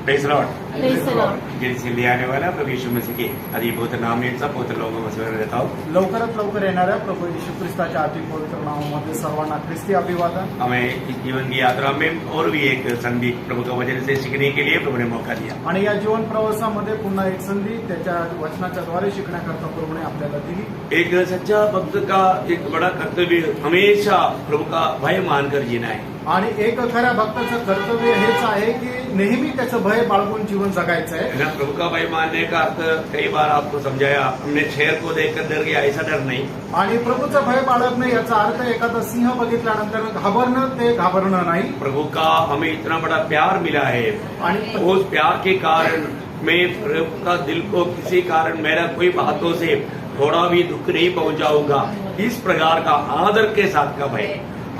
Praise Lord. Praise the Lord. जिनसे ले आने वाला प्रभु यीशु मसीह के आदि पवित्र नाम में सब पवित्र लोगों को स्मरण रहता हूँ। लवकरात लवकर येणाऱ्या प्रभू येशू ख्रिस्ताच्या अति पवित्र नावामध्ये सर्वांना ख्रिस्ती अभिवादन। हमें इस जीवन की यात्रा में और भी एक संधि प्रभु का वचन से सीखने के लिए प्रभु ने मौका दिया आणि या जीवन प्रवासामध्ये पुन्हा एक संधी त्याच्या वचनाच्या द्वारे शिकण्याकरता प्रभूने आपल्याला दिली। एक सच्चा भक्त का एक बड़ा कर्तव्य हमेशा प्रभु का भय मानकर जीना है। आणि एक खऱ्या भक्ताचं कर्तव्य हेच आहे की नेहमी त्याचं भय बाळगून जीवन जगायचं आहे। ना प्रभु का भय मानने का अर्थ कई बार आपको समझाया, हमने शेर को देखकर डर गया ऐसा डर नहीं। आणि प्रभूचं भय बाळगणं याचा अर्थ एखादा सिंह बघितल्यानंतर घाबरणं ते घाबरणं नाही। प्रभु का हमें इतना बड़ा प्यार मिला है आणि उस प्यार के कारण मैं प्रभु का दिल को किसी कारण मेरा कोई बातों से थोड़ा भी दुख नहीं पहुंचाऊंगा, इस प्रकार का आदर के साथ का भय।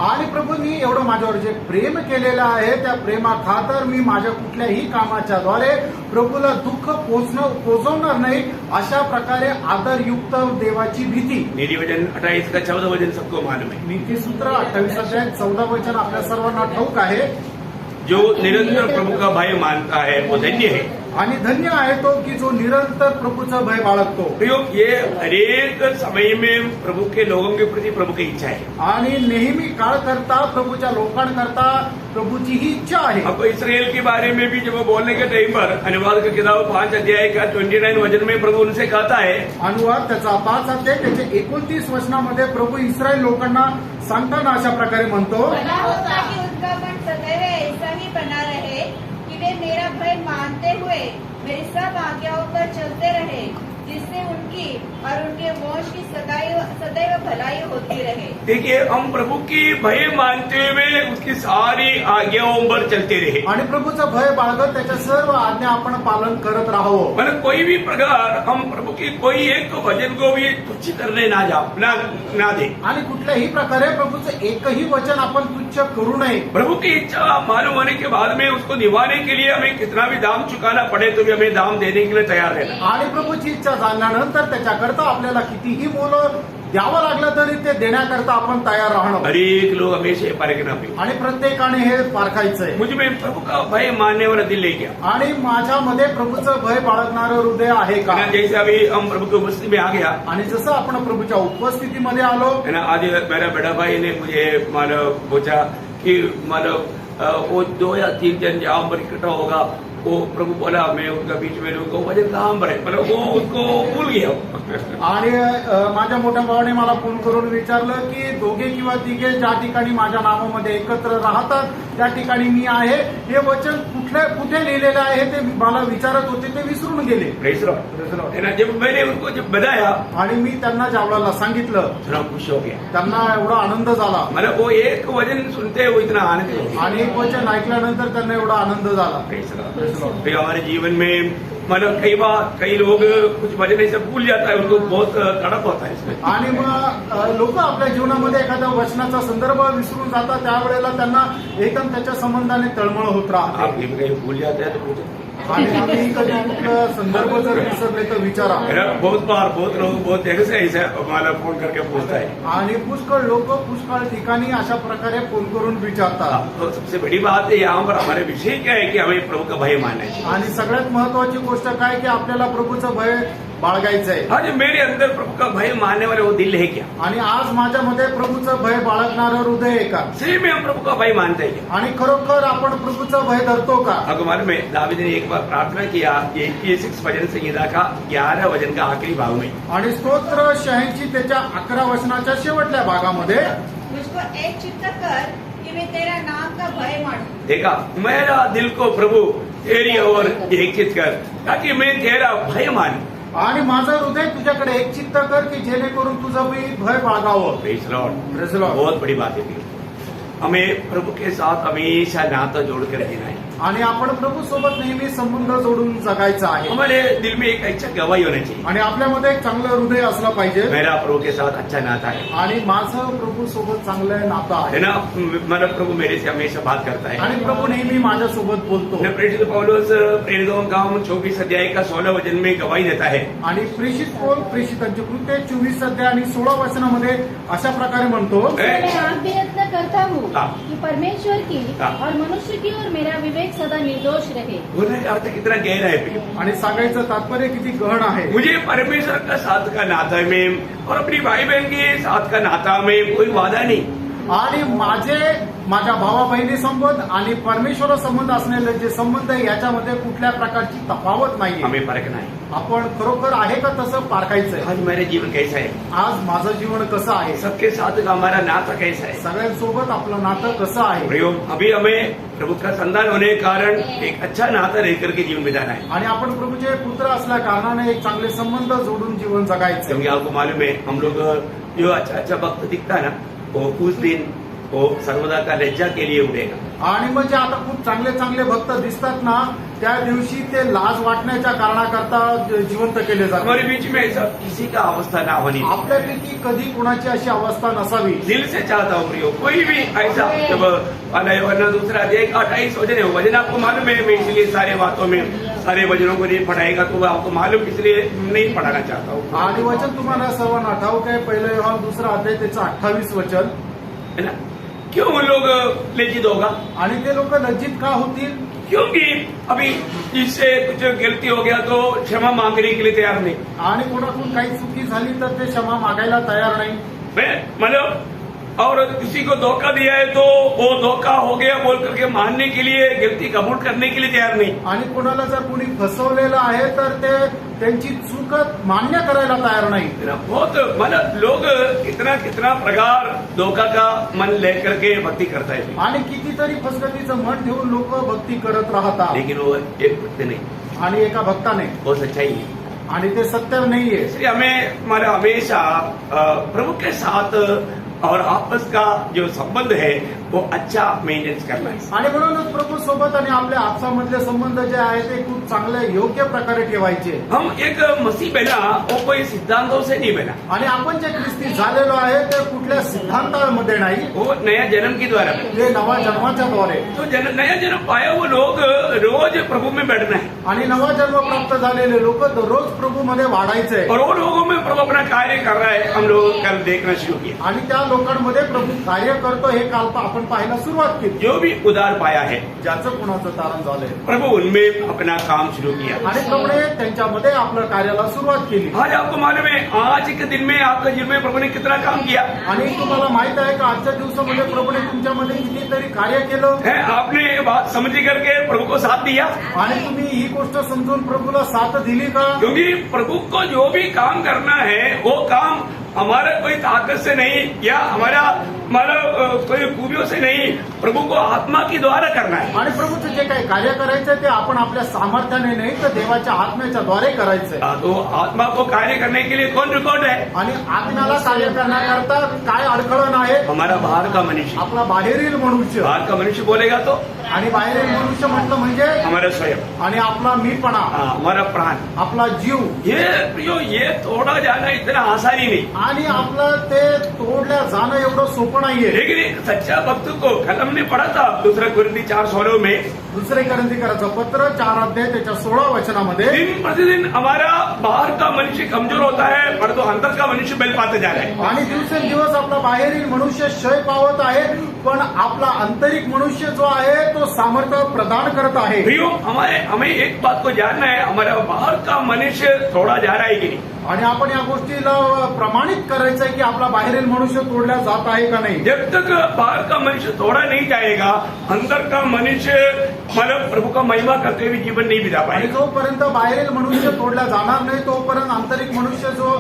आणि प्रभूंनी एवढं माझ्यावर जे प्रेम केलेलं आहे त्या प्रेमाखातर मी माझ्या कुठल्याही कामाच्या द्वारे प्रभूला दुःख पोचवणार नाही, अशा प्रकारे आदरयुक्त देवाची भीती। नीति वचन 28 का 14 वचन सबको मालूम है। नीतिसूत्र 28 अध्याय 14 वचन आपल्या सर्वांना ठाऊक आहे। जो निरंतर प्रभु का भय मानता है वो धन्य है। आणि धन्य आहे तो की जो निरंतर प्रभूचं भय बाळगतो। प्रयोग ये हरेक समय में प्रभु के लोगों के प्रति प्रभु की इच्छा है आणि नेहमी काळ करता प्रभूच्या लोकांकरता प्रभूची ही इच्छा आहे। अब इसराइल के बारे में भी जब बोलने के टाइम पर अनुवाद का किताब 5 अध्याय का 29 वचन में प्रभु उनसे कहता है, अनुवाद त्याचा 5 अध्याय त्याचे 29 वचनामध्ये प्रभु इस्रायल लोकांना सांगताना अशा प्रकारे म्हणतो, भला होता कि उनका मन सदैव ऐसा ही बना रहे कि वे मेरा भय मानते हुए मेरी सब आज्ञाओं पर चलते रहे, जिससे उनकी और उनके वंश की सदैव भलाई होती रहे। देखिए हम प्रभु की भय मानते हुए उसकी सारी आज्ञाओं पर चलते रहे आणि प्रभूचं भय बाळगत त्याच्या सर्व आज्ञा आपण पालन करत राहावं। मतलब कोई भी प्रकार हम प्रभु की कोई एक वचन को भी तुच्छ करने ना दे। आणि कुठल्याही प्रकारे प्रभूचं एकही वचन आपण तुच्छ करू नये। प्रभु की इच्छा मालूम होने के बाद में उसको निभाने के लिए हमें कितना भी दाम चुकाना पड़े तो भी हमें दाम देने के लिए तैयार रहना। आणि प्रभूची इच्छा जाणल्यानंतर त्याच्याकरता आपल्याला कितीही मोल द्यावं लागलं तरी ते देण्याकरता आपण तयार राहणं। हर एक लोग हमेशा परखना भी आणि प्रत्येकाने हे पारखायचंय। मुझ में प्रभु का भय मानने वाला दिल है क्या? आणि माझ्यामध्ये प्रभूचं भय बाळगणारं हृदय आहे का? है ना, जैसे अभी हम प्रभु की उपस्थिति में आ गया आणि जसं आपण प्रभूच्या उपस्थितीमध्ये आलो, है ना, आज मेरा बड़ा भाई ने मुझे मानो पूछा कि मानो वो 2 या 3 जन जहां पर इकट्ठा होगा वो प्रभु बोला मैं उनका बीच में रहूंगा, वजन कहां पर है, मतलब वो उसको भूल गया। आणि माझ्या मोठ्या भावाने मला फोन करून विचारलं की 2 किंवा 3 ज्या ठिकाणी माझ्या नावामध्ये एकत्र राहतात त्या ठिकाणी मी आहे, हे वचन कुठे लिहिलेलं आहे ते मला विचारत होते, ते विसरून गेले। Praise Lord. है ना, जब मैंने उनको जब बताया आणि मी त्यांना ज्यावेळेला सांगितलं थोड़ा खुश हो गया, त्यांना एवढा आनंद झाला। मतलब वो एक वचन सुनते वो इतना आनंद हो गया। आणि एक वचन ऐकल्यानंतर त्यांना एवढा आनंद झाला। Praise Lord. फिर हमारे जीवन में मतलब कई लोग कुछ वचन ऐसे भूल जाता है, उनको बहुत तड़प होता है इसमें। आणि मग लोक आपल्या जीवनामध्ये एखाद्या वचनाचा संदर्भ विसरून जातात, त्यावेळेला त्यांना एकदम त्याच्या संबंधाने तळमळ होत राहते। आप भी कहीं भूल जाते हैं तो पूछो। आणि आम्ही कधी कुठलं संदर्भ जर विसरले तर विचारा। बहुत बार बहुत लोग बहुत जगह से ऐसे हमारा फोन करके पूछता है आणि पुष्कळ लोक पुष्कळ ठिकाणी अशा प्रकारे फोन करून विचारतात। तो सबसे बड़ी बात है यहाँ पर हमारे विषय क्या है कि हमें प्रभु का भय मानना है। आणि सगळ्यात महत्वाची गोष्ट काय की आपल्याला प्रभूचं भय बाळगायचंय। आज मेरे अंदर प्रभु का भय मानने वाले वो दिल है क्या? आणि आज माझ्यामध्ये प्रभूचं भय बाळगणारं हृदय आहे का? सही में हम प्रभु का भय मानते हैं क्या? आणि खरोखर आपण प्रभूचं भय धरतो का? आपको मालूम है दावीद ने एक बार प्रार्थना किया 86 भजन संहिता का 11 वचन का आखिरी भाग में, आणि स्तोत्र 86 त्याच्या 11 वचनाच्या शेवटल्या भागामध्ये, मुझको एक चित्त कर कि मैं तेरा नाम का भय मानूं। देखा, मेरा दिल को प्रभु तेरी ओर एकचित कर ताकि मैं तेरा भय मानूं। आणि माझं हृदय तुझ्याकडे एक चित्त कर की जेणेकरून तुझं मी भय बाळगावं। Praise Lord. Praise Lord. बहुत बड़ी बात है। हमें प्रभु के साथ हमेशा नाता जोड़कर रहना है। आणि आपण प्रभू सोबत नेहमी संबंध जोडून जगायचा आहे। हमारे दिल में एक अच्छा गवाही होना चाहिए, आणि आपल्यामध्ये एक चांगलं हृदय असलं पाहिजे। मेरा प्रभु के साथ अच्छा नाता है, आणि माझं प्रभू सोबत चांगलं नातं है आहे। ना, मेरा प्रभु मेरे से हमेशा बात करता है। आणि प्रभू नेहमी माझ्यासोबत बोलतो। प्रेरित पौलुस प्रेरितों का 24 अध्याय का 16 वचन में गवाही देता है। आणि प्रेषित पौल प्रेषितांचे कृत्य 24 अध्याय आणि 16 वचनामध्ये अशा प्रकारे म्हणतो, आप प्रयत्न करता हूँ हाँ। कि परमेश्वर की हाँ। और मनुष्य की और मेरा विवेक सदा निर्दोष रहे। बोलने का अर्थ कितना गहरा है प्रियो। आणि सांगायचं तात्पर्य किती गहन आहे। मुझे परमेश्वर का साथ का नाता में और अपनी भाई बहन के साथ का नाता में कोई वादा नहीं। आणि माझ्या भावा बहिणी संबंध आणि परमेश्वर संबंध असलेले जे संबंध आहे याच्यामध्ये कुठल्या प्रकारची तफावत नाही। हमें परखना है आपण खरोखर आहे का तसं पारखायचंय। आज मेरा जीवन कैसा है, आज माझं जीवन कसं आहे, सबके साथ का हमारा नाता कैसा है। सगळ्यांसोबत आपलं नातं कसं आहे। प्रियो, अभी हमें प्रभु का संतान होने के कारण एक अच्छा नाता रह करके जीवन बिताना है। आणि आपण प्रभूचे पुत्र असल्या कारणाने एक चांगले संबंध जोडून जीवन जगायचं। क्योंकि आपको मालूम है हम लोग जो अच्छा भक्त दिखता है ना, वो उस दिन वो सर्वदा का लज्जा के लिए उड़ेगा। आणि म्हणजे आता खूप चांगले भक्त दिसतात ना, त्या दिवशी ते लाज वाटण्याच्या कारणाकरता जिवंत केले जातात। हमारे बीच में ऐसा किसी का अवस्था ना होनी, आपल्यापैकी कधी कुणाची अशी अवस्था नसावी। दिल से चाहता हूँ प्रियो, कोई भी ऐसा जब वरना दूसरा एक 28 वजन है, वजन आपको मालूम है, मैं इसलिए सारे बातों में सारे वजनों को नहीं पढ़ाएगा, तो आपको मालूम इसलिए नहीं पढ़ाना चाहता हूँ। आणि वचन तुम्हाला सर्वांना ठाऊक आहे, पहिलं योहान 2 अध्याय त्याचं 28 वचन है ना। क्यों वो लोग लज्जित होगा? आणि ते लोक लज्जित का होतील? क्योंकि अभी इससे कुछ गलती हो गया तो क्षमा मांगने के लिए तैयार नहीं। आणि कोणाकडून काही चुकी झाली तर ते क्षमा मागायला तयार नाही। मैं मतलब और किसी को धोखा दिया है तो वो धोखा हो गया बोल करके मानने के लिए, गलती कबूल करने के लिए तैयार नहीं। आणि कोणाला जर कोणी फसवलेलं आहे तर ते त्यांची चूक मान्य करायला तयार नाही। बहुत मतलब लोग कितना प्रकार धोखा का मन लेकर के भक्ति करता है, आणि कितीतरी फसगतीचं मन ठेवून लोक भक्ती करत राहतात, लेकिन वो एक भक्त नहीं, आणि एका भक्ताने वो सच्चाई है। आणि ते सत्य नाहीये। इसलिए हमारा हमेशा प्रभु के साथ और आपस का जो संबंध है वो अच्छा मेंटेन करना है। आणि म्हणूनच प्रभू सोबत आणि आपल्या आपसामधले संबंध जे आहे ते खूप चांगले योग्य प्रकारे ठेवायचे। हम एक मसीह बना वो कोई सिद्धांतों से नहीं बना, आणि आपण जे ख्रिस्ती झालेलो आहे ते कुठल्या सिद्धांतामध्ये नाही, वो नया जन्म के द्वारा। ते नवा जन्माच्या द्वारे। तो नया जन्म पाया वो लोग रोज प्रभु में बैठना है, आणि नवा जन्म प्राप्त झालेले लोक दररोज प्रभू मध्ये वाढायचे। और वो लोगों में प्रभु अपना कार्य कर रहा है, हम लोग कल देखना शुरू किया। आणि त्या लोकांमध्ये प्रभू कार्य करतो हे काल आपण पाहायला सुरुवात केली। जो भी उधार पाया है ज्याचं कुणाचं तारण झालंय, प्रभु उनमें अपना काम शुरू किया। आणि प्रभूने त्यांच्यामध्ये आपलं कार्याला सुरुवात केली। आज आपको मालूम है आज के दिन में आपके जीवन में प्रभु ने कितना काम किया आणि तुम्हाला माहित आहे का आजच्या दिवसामध्ये प्रभूने तुमच्यामध्ये कितीतरी कार्य केलं है। आपने ये बात समझ करके प्रभु को साथ दिया, आणि तुम्ही ही गोष्ट समजून प्रभूला साथ दिली का? क्योंकि प्रभु को जो भी काम करना है वो काम हमारा कोई ताकत से नहीं या हमारा कोई खूबियों से नहीं, प्रभु को आत्मा के द्वारा करना है। आणि प्रभूचं जे काही कार्य करायचं ते आपण आपल्या सामर्थ्याने नाही तर देवाच्या आत्म्याच्या द्वारे करायचंय। तो आत्मा को कार्य करने के लिए कौन रिकॉर्ड है? आणि आत्म्याला कार्य करण्याकरता काय अडखळण आहे? हमारा बाहर का मनुष्य। आपला बाहेरील मनुष्य। बाहर का मनुष्य बोलेगा तो आणि बाहेरील मनुष्य म्हटलं म्हणजे हमारा स्वयं आणि आपला मीपणा, हमारा प्राण, आपला जीव। ये तोड़ा जाना इतना आसानी नहीं, आणि आपलं ते तोडल्या जाणं एवढं सोपं नाहीये। लेकिन एक सच्चा भक्त को कल हमने पढ़ा था 2 कोरिन्थी 4:16 में, दुसरे करंथीकराचं पत्र 4 अध्याय त्याच्या 16 वचनामध्ये, दिन प्रतिदिन हमारा बाहर का मनुष्य कमजोर होता है पर तो अंदर का मनुष्य बल पाता जा रहा है। आणि दिवसेंदिवस आपला बाहेरील मनुष्य क्षय पावत आहे पण आपला आंतरिक मनुष्य जो आहे तो सामर्थ्य प्रदान करत आहे। प्रियो, हमें एक बात को जानना है, हमारा बाहर का मनुष्य तोड़ा जा रहा है कि नहीं। आणि आपण या गोष्टीला प्रमाणित करायचंय की आपला बाहेरील मनुष्य तोडला जात आहे का नाही। जब तक बाहर का मनुष्य तोड़ा नहीं जाएगा, अंदर का मनुष्य मतलब प्रभु का महिमा करते हुए जीवन नहीं बिता आणि पाएगा। जोपर्यंत बाहेरील मनुष्य तोडला जाणार नाही तोपर्यंत आंतरिक मनुष्य जो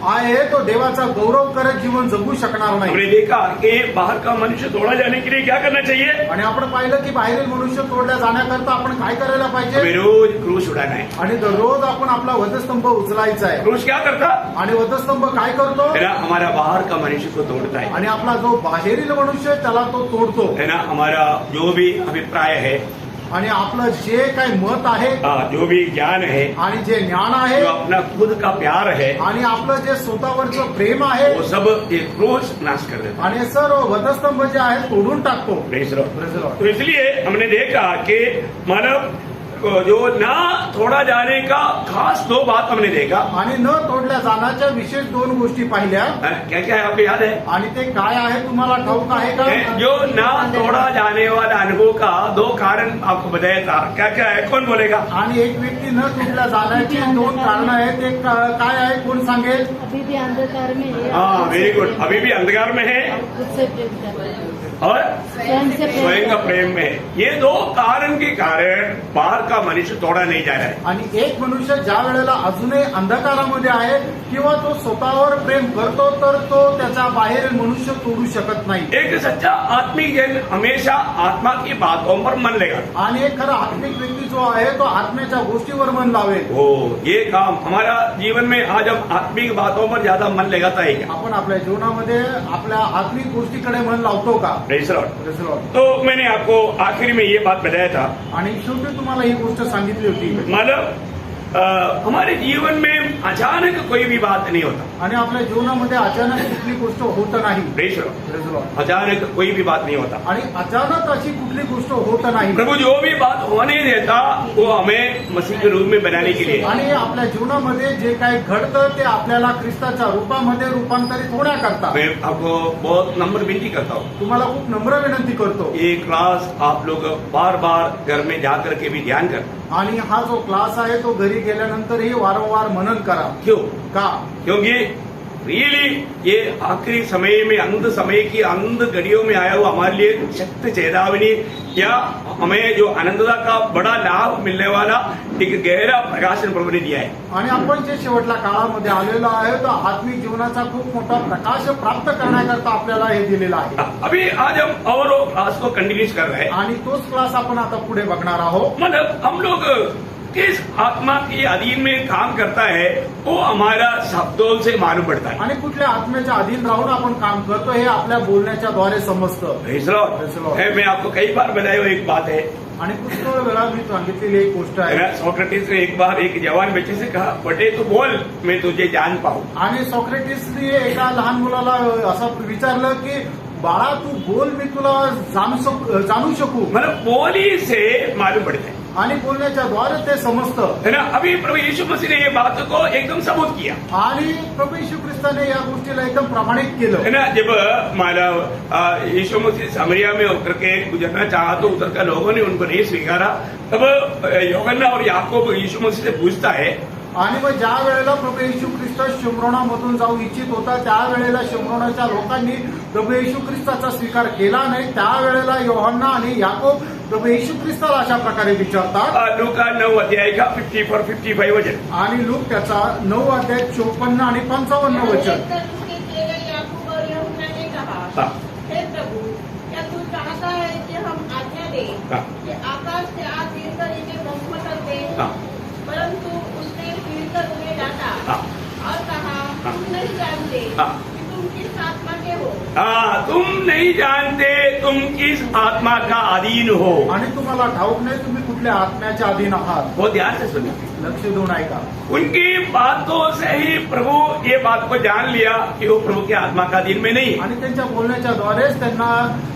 आहे तो देवाचा गौरव करत जीवन जगू शकणार नाही। हमने देखा कि बाहर का मनुष्य तोड़ा जाने के लिए क्या करना चाहिए? आणि आपण पाहिलं की बाहेरील मनुष्य तोडल्या जाण्याकरता आपण काय करायला पाहिजे? हमें रोज क्रूस उड़ाना है। आणि दररोज आपण आपला वधस्तंभ उचलायचा आहे। क्रूस क्या करता आणि वधस्तंभ काय करतो? है ना, हमारा बाहर का मनुष्य को तोड़ता है, आणि आपला जो बाहेरील मनुष्य आहे, त्याला तो तोडतो। है ना। हमारा जो भी अभिप्राय है, आणि आपलं जे काही मत आहे, जो भी ज्ञान है, आणि जे ज्ञान आहे, जो अपना खुद का प्यार है, आणि आपलं जे स्वतःवरचं प्रेम आहे, वो सब एक क्रूस नाश कर देता आणि सर्व वधस्तंभ जे आहे तोडून टाकतो। है। तो इसलिए हमने देखा कि मानव जो ना थोड़ा जाने का खास दो बात हमने देखा। आणि न तोडल्या जाण्याच्या विशेष 2 गोष्टी पाहिल्या क्या क्या है आपको याद है? आणि ते काय आहे तुम्हाला ठाऊक आहे का? जो ना तोड़ा जाने वाला अनुभव का 2 कारण आपको बताया था। क्या क्या है, कौन बोलेगा? आणि एक व्यक्ती न तोडल्या जाण्याची 2 कारण आहेत, ते काय आहे, कोण सांगेल? अभी भी अंधकार में है। हाँ, वेरी गुड। अभी भी अंधकार में है खुद से प्रेम कर रहे हैं। और स्वयं से स्वयं का प्रेम में है। ये 2 कारण के कारण बाहर का मनुष्य तोड़ा नहीं जा रहा है। आणि एक मनुष्य ज्या वेळेला अजूनही अंधकारामध्ये आहे किंवा तो स्वतःवर प्रेम करतो तर तो त्याचा बाहेर मनुष्य तोडू शकत नाही। एक सच्चा आत्मिक जन हमेशा आत्मा की बातों पर मन लगाता। आणि एक खरा आत्मिक व्यक्ती जो आहे तो आत्म्याच्या गोष्टीवर मन लावेल। हो, ये काम हमारा जीवन में आज हम आत्मिक बातों पर ज्यादा मन लगाता है क्या? आपण आपल्या जीवनामध्ये आपल्या आत्मिक गोष्टीकडे मन लावतो का? Praise the Lord। Praise the Lord। तो मैंने आपको आखिर में ये बात बताया था, आणि शेवटी तुम्हाला ही गोष्ट सांगितली होती, मतलब हमारे जीवन में अचानक कोई भी बात नहीं होता। आणि आपल्या जीवनामध्ये अचानक कुठली गोष्ट होत नाही। Praise the Lord। Praise the Lord। अचानक कोई भी बात नहीं होता। आणि अचानक अशी कुठली गोष्ट होत नाही। प्रभु जो भी बात होने देता वो हमें मसीह के रूप में बनाने के लिए। आणि आपल्या जीवनामध्ये जे काही घडतं ते आपल्याला ख्रिस्ताच्या रूपामध्ये रूपांतरित होण्याकरता मैं आपको बहुत नम्र विनती करता हूँ, तुम्हाला खूप नम्र विनंती करतो। ये क्लास आप लोग बार बार घर में जाकर के भी ध्यान कर। आणि हा जो क्लास आहे तो घरी गेल्यानंतरही वारंवार मनन करा। क्यों? का? क्योंकि रियली ये आखिरी समय में अंध समय की अंध घड़ियों में आया हुआ हमारे लिए शक्ति चेतावनी या हमें जो आनंदता का बड़ा लाभ मिलने वाला एक गहरा प्रकाशन प्रभु ने दिया है। आणि आपण जे शेवटल्या काळामध्ये आलेलो आहे तो आत्मिक जीवनाचा खूप मोठा प्रकाश प्राप्त करण्याकरता आपल्याला हे दिलेलं आहे। अभी आज हम और वो क्लास को कंटिन्यू कर रहे हैं। आणि तोच क्लास आपण आता पुढे बघणार आहोत। मतलब हम लोग किस आत्मा के अधीन में काम करता है वो हमारा शब्दों से मालूम पड़ता है। आणि कुठल्या आत्म्याच्या अधीन राहून आपण काम करतो हे आपल्या बोलण्याच्या द्वारे समजतं। Praise the Lord। Praise the Lord। है, मैं आपको कई बार बताया हुआ एक बात है, आणि पुष्कळ वेळा मी सांगितलेली एक गोष्ट आहे। सोक्रेटिस ने एक बार एक जवान बच्चे से कहा, बेटे तू बोल मैं तुझे जान पाऊं। आणि सॉक्रेटिसने एका लहान मुलाला असं विचारलं की बाळा तू बोल मी तुला जाणू शकू। मतलब बोली से मालूम पड़ता है, आणि बोलण्याच्या द्वारे ते समजतं है ना। अभी प्रभु यीशु मसीह ने ये बात को एकदम सबूत किया, आणि प्रभू येशू ख्रिस्ताने या गोष्टीला एकदम प्रमाणित है केलं। ना। जब माला यीशु मसीह सामरिया में उतर के गुजरना चाहा तो उतर कर लोगों ने उनको नहीं स्वीकारा, तब यूहन्ना और याकूब यीशु मसीह से पूछता है। आणि मग ज्या वेळेला प्रभू येशू ख्रिस्त शिमरोनामधून जाऊ इच्छित होता त्यावेळेला शिमरोनाच्या लोकांनी प्रभू येशू ख्रिस्ताचा स्वीकार केला नाही। त्यावेळेला योहन्ना आणि याकोब प्रभू येशू ख्रिस्ताला अशा प्रकारे विचारतात। लूका 9 अध्याय का 54-55 वचन, आणि लूक त्याचा 9 अध्याय 54 आणि 55 वचन। उसके चेले याकूब और यूहन्ना ने कहा, हाँ। हे प्रभु, क्या तू चाहता है कि हम आज्ञा दें हाँ। कि आकाश से आप गिरकर इन्हें बहुमत दें? हाँ। परंतु उसने फिरकर उन्हें डांटा हाँ। और कहा, हाँ। तुम नहीं जानते हाँ। कि तुम किस आत्मा के हो। तुम नहीं जानते तुम किस आत्मा का अधीन हो। आणि तुम्हाला ठाऊक नाही तुम्ही कुठल्या आत्म्याच्या अधीन आहात। वो ध्यान से सुनिए, लक्ष देऊन ऐका। उनकी बातों से ही प्रभु ये बात को जान लिया कि वो प्रभु के आत्मा का अधीन में नहीं है। आणि त्यांच्या बोलण्याच्या द्वारेच त्यांना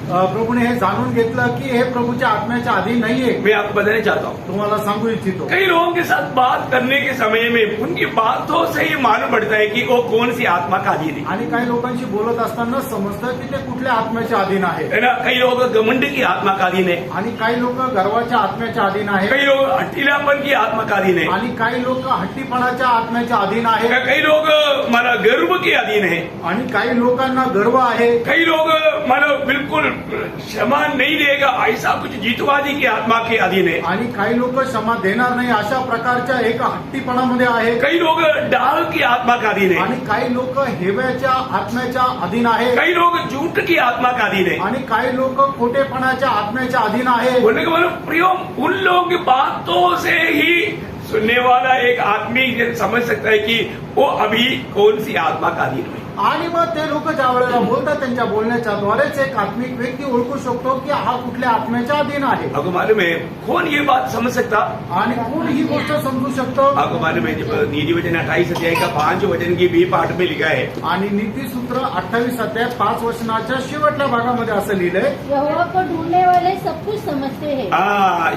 प्रभूने हे जाणून घेतलं की हे प्रभूच्या आत्म्याच्या अधीन नाहीये। मैं आपको बताना चाहता हूँ, तुम्हाला सांगू इच्छितो कई लोगों के साथ बात करने के समय में उनकी बातों से ही मालूम पड़ता है कि वो कौन सी आत्मा का अधीन है, आणि काही लोकांशी बोलत असताना समजतं की ते कुठल्या आत्म्याच्या अधीन आहे। है ना। कई लोग घमंड की आत्मा का अधीन है, आणि काही लोक गर्वाच्या आत्म्याच्या अधीन आहे। कई लोग हठीलापन की आत्मा का अधीन है, आणि काही लोक हट्टीपणाच्या आत्म्याच्या अधीन आहे। कई लोग माना गर्व के अधीन है, आणि काही लोकांना गर्व आहे। कई लोग मानो बिल्कुल क्षमा नहीं देगा ऐसा कुछ जीतवादी की आत्मा के अधीन है, आणि काही लोक क्षमा देणार नाही अशा प्रकारच्या एका हट्टीपणामध्ये आहे। कई लोग डाल की आत्मा का अधीन है, आणि काही लोक हेव्याच्या आत्म्याच्या अधीन आहे। कई लोग झूठ की आत्मा का अधीन है। आणि काही लोक खोटेपणाच्या आत्म्याच्या अधीन आहे। बोलने के मतलब प्रियो उन लोगों की बातों से ही सुनने वाला एक आदमी ये समझ सकता है कि वो अभी कौन सी आत्मा का अधीन है। आणि मग ते लोक ज्या वेळेला बोलतात त्यांच्या बोलण्याच्या द्वारेच एक आत्मिक व्यक्ती ओळखू शकतो की हा कुठल्या आत्म्याच्या अधीन आहे. आपको मालूम है कौन ये बात समझ सकता? आणि कोण ही गोष्ट समजू शकतो. आपको मालूम है जब नीति वचन 28 अध्याय का 5 वचन की बी पाठ में लिखा है, आणि नीतिसूत्र 28 अध्याय 5 वचनाच्या शेवटल्या भागामध्ये असं लिहिलंय, यहोवा को ढूंढने वाले सब कुछ समझते हैं.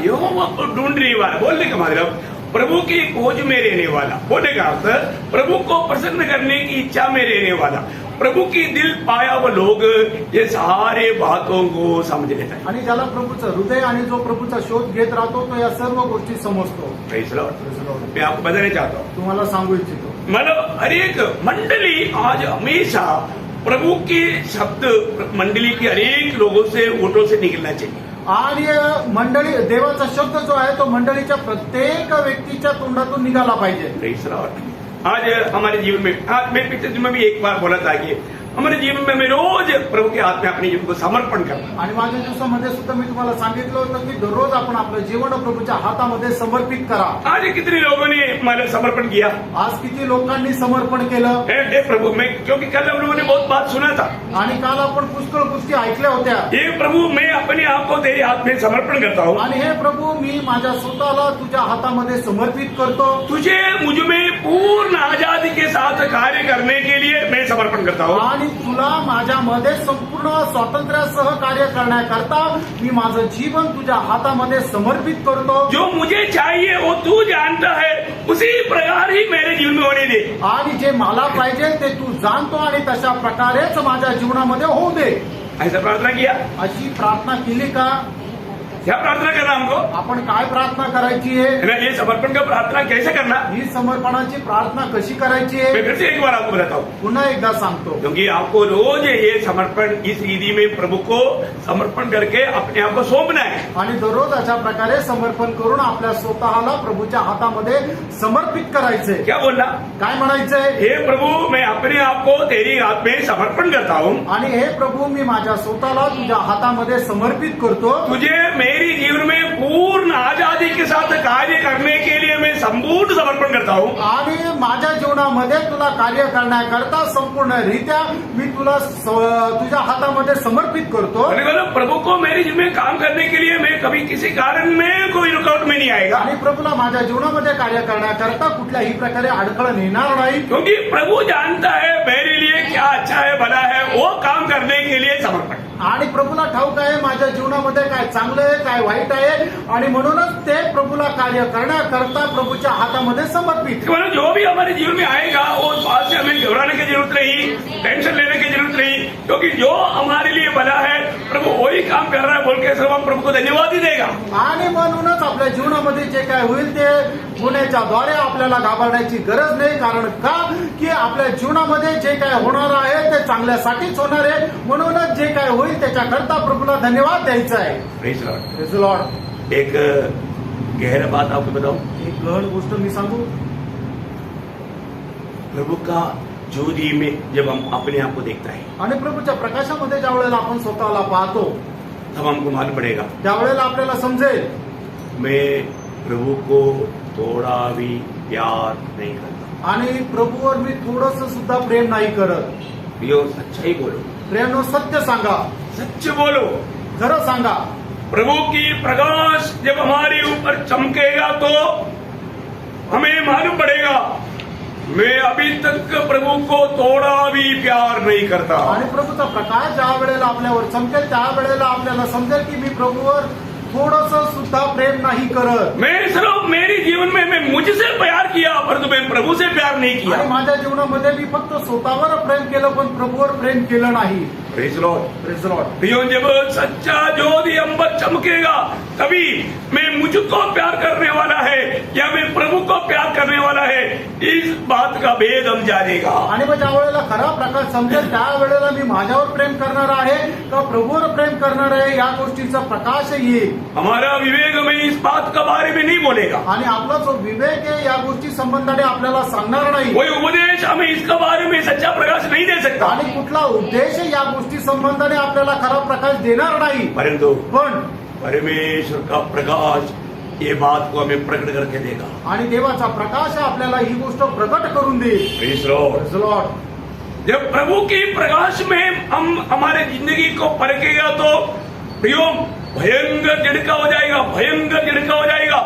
यहोवा को ढूंढने वाला, बोलने का मतलब प्रभु की खोज में रहने वाला, बोलने का अर्थ प्रभु को प्रसन्न करने की इच्छा में रहने वाला, प्रभु की दिल पाया वो लोग ये सारे बातों को समझ लेता है. आणि ज्याला प्रभूचं हृदय आणि जो प्रभूचा शोध घेत राहतो तो या सर्व गोष्टी समजतो. Praise the Lord. मैं आपको बताना चाहता हूँ, तुम्हाला सांगू इच्छितो, मतलब हर एक मंडली आज हमेशा प्रभु के शब्द मंडली के हरेक लोगों से वोटों से निकलना चाहिए. आणि मंडळी देवाचा शब्द जो आहे तो मंडळीच्या प्रत्येक व्यक्तीच्या तोंडातून निघाला पाहिजे. Praise the Lord. आज हमारे जीवन में, आज मैं पिछले दिन में भी एक बार बोला था कि हमारे जीवन में मैं रोज प्रभु के हाथ में अपने जीवन को समर्पण करता. आणि माझ्या दिवसामध्ये सुद्धा मी तुम्हाला सांगितलं होतं की दररोज आपण आपलं जीवन प्रभूच्या हातामध्ये समर्पित करा. आज कितने लोगों ने हमारे समर्पण किया? आज किती लोकांनी समर्पण केलं. हे प्रभु, मैं क्योंकि कल हम लोगों ने बहुत बात सुना था, आणि काल आपण पुष्कळ गोष्टी ऐकल्या होत्या. हे प्रभु मैं अपने आप को तेरे हाथ में समर्पण करता हूँ. आणि हे प्रभू मी माझ्या स्वतःला तुझ्या हातामध्ये समर्पित करतो. तुझे मुझ में पूर्ण आजादी के साथ कार्य करने के लिए मैं समर्पण करता हूँ. आणि तुला माझ्यामध्ये संपूर्ण स्वातंत्र्यासह कार्य करण्याकरता मी माझं जीवन तुझ्या हातामध्ये समर्पित करतो. जो मुझे चाहिए वो तू जानता है, उसी प्रकार ही मेरे जीवन में होने दे. आणि जे मला पाहिजे ते तू जाणतो आणि तशा प्रकारेच माझ्या जीवनामध्ये होऊ दे. ऐसा प्रार्थना किया? अशी प्रार्थना केली का? क्या प्रार्थना करना हमको? आपण काय प्रार्थना करायची आहे? है ना, ये समर्पण का प्रार्थना कैसे करना? ही समर्पणाची प्रार्थना कशी करायची मैं आहे? फिर से एक बार आपको बताता हूँ, पुन्हा एकदा सांगतो. क्योंकि आपको रोज ये समर्पण इस विधि में प्रभु को समर्पण करके अपने आप को सौंपना है. आणि दररोज अशा प्रकारे समर्पण करून आपल्या स्वतःला प्रभूच्या हातामध्ये समर्पित करायचंय. क्या बोलना? काय म्हणायचंय? हे प्रभु मैं अपने आप को तेरी हाथ में समर्पण करता हूँ. आणि हे प्रभू मी माझ्या स्वतःला तुझ्या हातामध्ये समर्पित करतो. तुझे मेरी जीवन में पूर्ण आजादी के साथ कार्य करने के लिए मैं संपूर्ण समर्पण करता हूँ. आणि माझ्या जीवनामध्ये तुला कार्य करण्याकरता संपूर्णरित्या मी तुला तुझ्या हातामध्ये समर्पित करतो. मैंने बोला प्रभु को मेरे जीवन में काम करने के लिए मैं कभी किसी कारण में कोई रुकावट में नहीं आएगा. आणि प्रभूला माझ्या जीवनामध्ये कार्य करण्याकरता कुठल्याही प्रकारे अडथळा येणार नाही. क्योंकि प्रभु जानता है मेरे लिए क्या अच्छा है भला है, वो काम करने के लिए समर्पण. आणि प्रभूला ठाऊक आहे माझ्या जीवनामध्ये काय चांगलं आहे काय वाईट आहे, आणि म्हणूनच ते प्रभूला कार्य करण्याकरता प्रभूच्या हातामध्ये समर्पित. मतलब जो भी हमारे जीवन में आएगा वो बात से हमें घबराने की जरूरत नहीं, टेंशन लेने की जरूरत नहीं, क्योंकि जो हमारे लिए भला है प्रभु वही काम कर रहा है बोल के सब हम प्रभु को धन्यवाद ही देगा. आणि म्हणूनच आपल्या जीवनामध्ये जे काय होईल ते होण्याच्या द्वारे आपल्याला घाबरण्याची गरज नाही. कारण का की आपल्या जीवनामध्ये जे काय होणार आहे ते चांगल्यासाठीच होणार आहे. म्हणूनच जे काय होईल त्याच्याकरता प्रभूला धन्यवाद द्यायचा आहे. Praise the Lord. Praise the Lord. एक गहरा बात आपको बताऊं, एक गहन गोष्ट मी सांगू. प्रभु का ज्योति में जब हम अपने आप को देखता है आणि प्रभूच्या प्रकाशामध्ये ज्या वेळेला आपण स्वतःला पाहतो तब हमको मालूम पड़ेगा त्यावेळेला आपल्याला समजेल मैं प्रभु को थोड़ा भी प्यार नहीं करता. आणि प्रभूवर मी थोडंसं सुद्धा प्रेम नाही करत. यो सच्चाई बोलो, प्रेमनो सत्य सांगा, सच बोलो. खरं सांगा. प्रभु की प्रकाश जब हमारे ऊपर चमकेगा तो हमें मालूम पड़ेगा मैं अभी तक प्रभु को थोड़ा भी प्यार नहीं करता. आणि प्रभूचा प्रकाश ज्या वेळेला आपल्यावर चमकेल त्या वेळेला आपल्याला समजेल की मी प्रभूवर थोडंसं सुद्धा प्रेम नाही करत. मैं सिर्फ मेरे जीवन में मैं मुझसे प्यार किया परंतु मैं प्रभु से प्यार नहीं आणि किया. माझ्या जीवनामध्ये मी फक्त स्वतःवर प्रेम केलं पण प्रभूवर प्रेम केलं नाही. Praise the Lord. Praise the Lord. प्रियो, जब सच्चा ज्योति हम पर चमकेगा तभी मैं मुझको प्यार करने वाला है या मैं प्रभु को प्यार करने वाला है इस बात का भेद हम जानेगा. आणि मग ज्या वेळेला खरा प्रकाश समजेल त्या वेळेला मी माझ्यावर प्रेम करणार आहे का प्रभूवर प्रेम करणार आहे या गोष्टीचा प्रकाश येईल. हमारा विवेक हमें इस बात का बारे में नहीं बोलेगा. आणि आपला जो विवेक आहे या गोष्टी संबंधाने आपल्याला सांगणार नाही. कोई उपदेश हमें इसका बारे में सच्चा प्रकाश नहीं दे सकता. आणि कुठला उद्देश या गोष्टी संबंधाने आपल्याला खरा प्रकाश देणार नाही. परंतु पण परमेश्वर का प्रकाश ये बात को हमें प्रकट करके देगा. आणि देवाचा प्रकाश आपल्याला ही गोष्ट प्रकट करून देईल. Praise the Lord. Praise the Lord. जब प्रभु के प्रकाश में हम हमारे जिंदगी को परखेगा तो प्रियो भयंकर झटका हो जाएगा, भयंकर झटका हो जाएगा।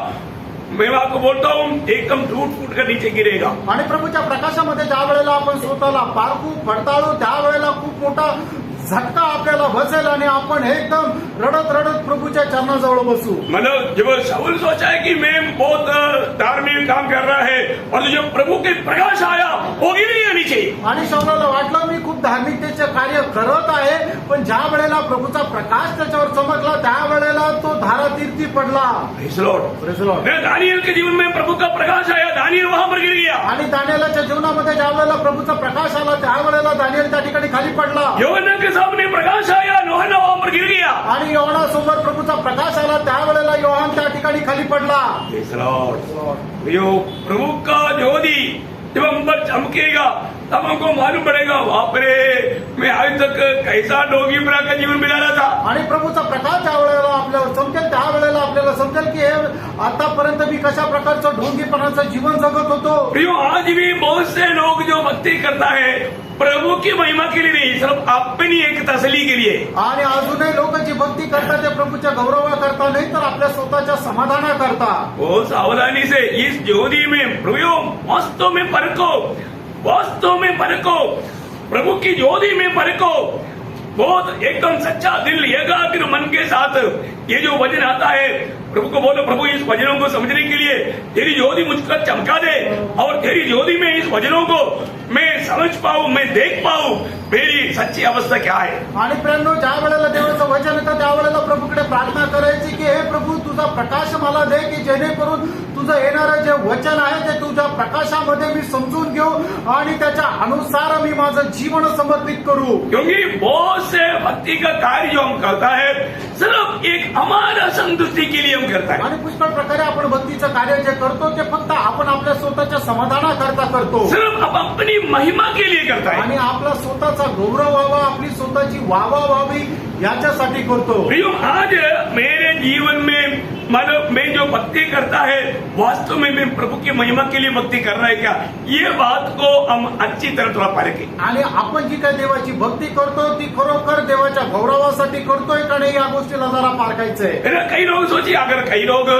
मैं आपको बोलता हूँ एकदम टूट फूट कर नीचे गिरेगा। आणि प्रभूच्या प्रकाशामध्ये ज्या वेळेला आपण स्वतःला पारखू पडताळू त्यावेळेला खूप मोठा झटका आपल्याला बसेल आणि आपण एकदम रडत रडत प्रभूच्या चरणाजवळ बसू। मतलब जब शाऊल सोचा है कि मैं बहुत धार्मिक काम कर रहा है और जब प्रभु के प्रकाश आया वो गिर गया नीचे। आणि शाऊलाला वाटलं मी खूप धार्मिकतेचे कार्य करत आहे, पण ज्या वेळेला प्रभूचा प्रकाश त्याच्यावर चमकला त्यावेळेला तो धारातीर्थी पडला। Praise the Lord. Praise the Lord. दानियल के जीवन में प्रभु का प्रकाश आया, दानियल वहां पर गिर गया। आणि दानियेलाच्या जीवनामध्ये ज्या वेळेला प्रभूचा प्रकाश आला त्यावेळेला दानियल त्या ठिकाणी खाली पडला। यूहन्ना के सामने प्रकाश आया, यूहन्ना वहां पर गिर गया। आणि योहानासमोर प्रभूचा प्रकाश आला त्यावेळेला योहान त्या ठिकाणी खाली पडला। Praise the Lord. प्रियो प्रभु का ज्योति जब हम पर चमकेगा तब हमको मालूम पड़ेगा बाप रे मैं आज तक कैसा डोंगीपुरा का जीवन बिताना था। आणि प्रभूचा प्रकाश ज्या वेळेला आपल्यावर चमकेल त्यावेळेला आपल्याला समजेल की हे आतापर्यंत मी कशा प्रकारचं ढोंगीपणाचं जीवन जगत होतो। प्रियो आज भी बहुत से लोग जो भक्ति करता है प्रभु की महिमा के लिए नहीं, सिर्फ अपनी एक तसली के लिए। आणि अजूनही लोक जी भक्ती करतात ते प्रभूच्या गौरवाकरता नाही तर आपल्या स्वतःच्या समाधानाकरता। वो सावधानी से इस ज्योति में प्रभु वास्तव में परखो, वास्तव में परखो, प्रभु की ज्योति में परखो। बहुत एकदम सच्चा दिल एकाग्र मन के साथ ये जो वचन आता है प्रभु को बोलो प्रभु इस वचनों को समझने के लिए तेरी ज्योति मुझको चमका दे और तेरी ज्योति में इस वचनों को मैं समझ पाऊं, मैं देख पाऊं मेरी सच्ची अवस्था क्या है। आणि प्रेमनो ज्या वेळेला देवाचं वचन येतं त्यावेळेला प्रभूकडे प्रार्थना करायची की हे प्रभू तुझा प्रकाश मला दे की जेणेकरून तुझं येणारं जे वचन आहे ते तुझ्या प्रकाशामध्ये मी समजून घेऊ आणि त्याच्या अनुसार मी माझं जीवन समर्पित करू। क्योंकि बहुत से भक्ति का कार्य जो हम करता है सिर्फ एक हमारा संतुष्टि के लिए हम करता है। आणि पुष्कळ प्रकारे आपण भक्तीचं कार्य जे करतो ते फक्त आपण आपल्या स्वतःच्या समाधानाकरता करतो, सिर्फ अब अपनी महिमा के लिए करता है। आणि आपला स्वतःचा गौरव व्हावा, आपली स्वतःची वाहवा व्हावी याच्यासाठी करतो। प्रियो आज मेरे जीवन में मतलब मैं जो भक्ति करता है वास्तव में मैं प्रभु की महिमा के लिए भक्ति कर रहा है क्या, ये बात को हम अच्छी तरह थोड़ा परखें। आणि आपण जी काही देवाची भक्ती करतो ती खरोखर देवाच्या गौरवासाठी करतोय का नाही या गोष्टीला जरा पारखायचंय। कई लोग सोचिए अगर कई लोग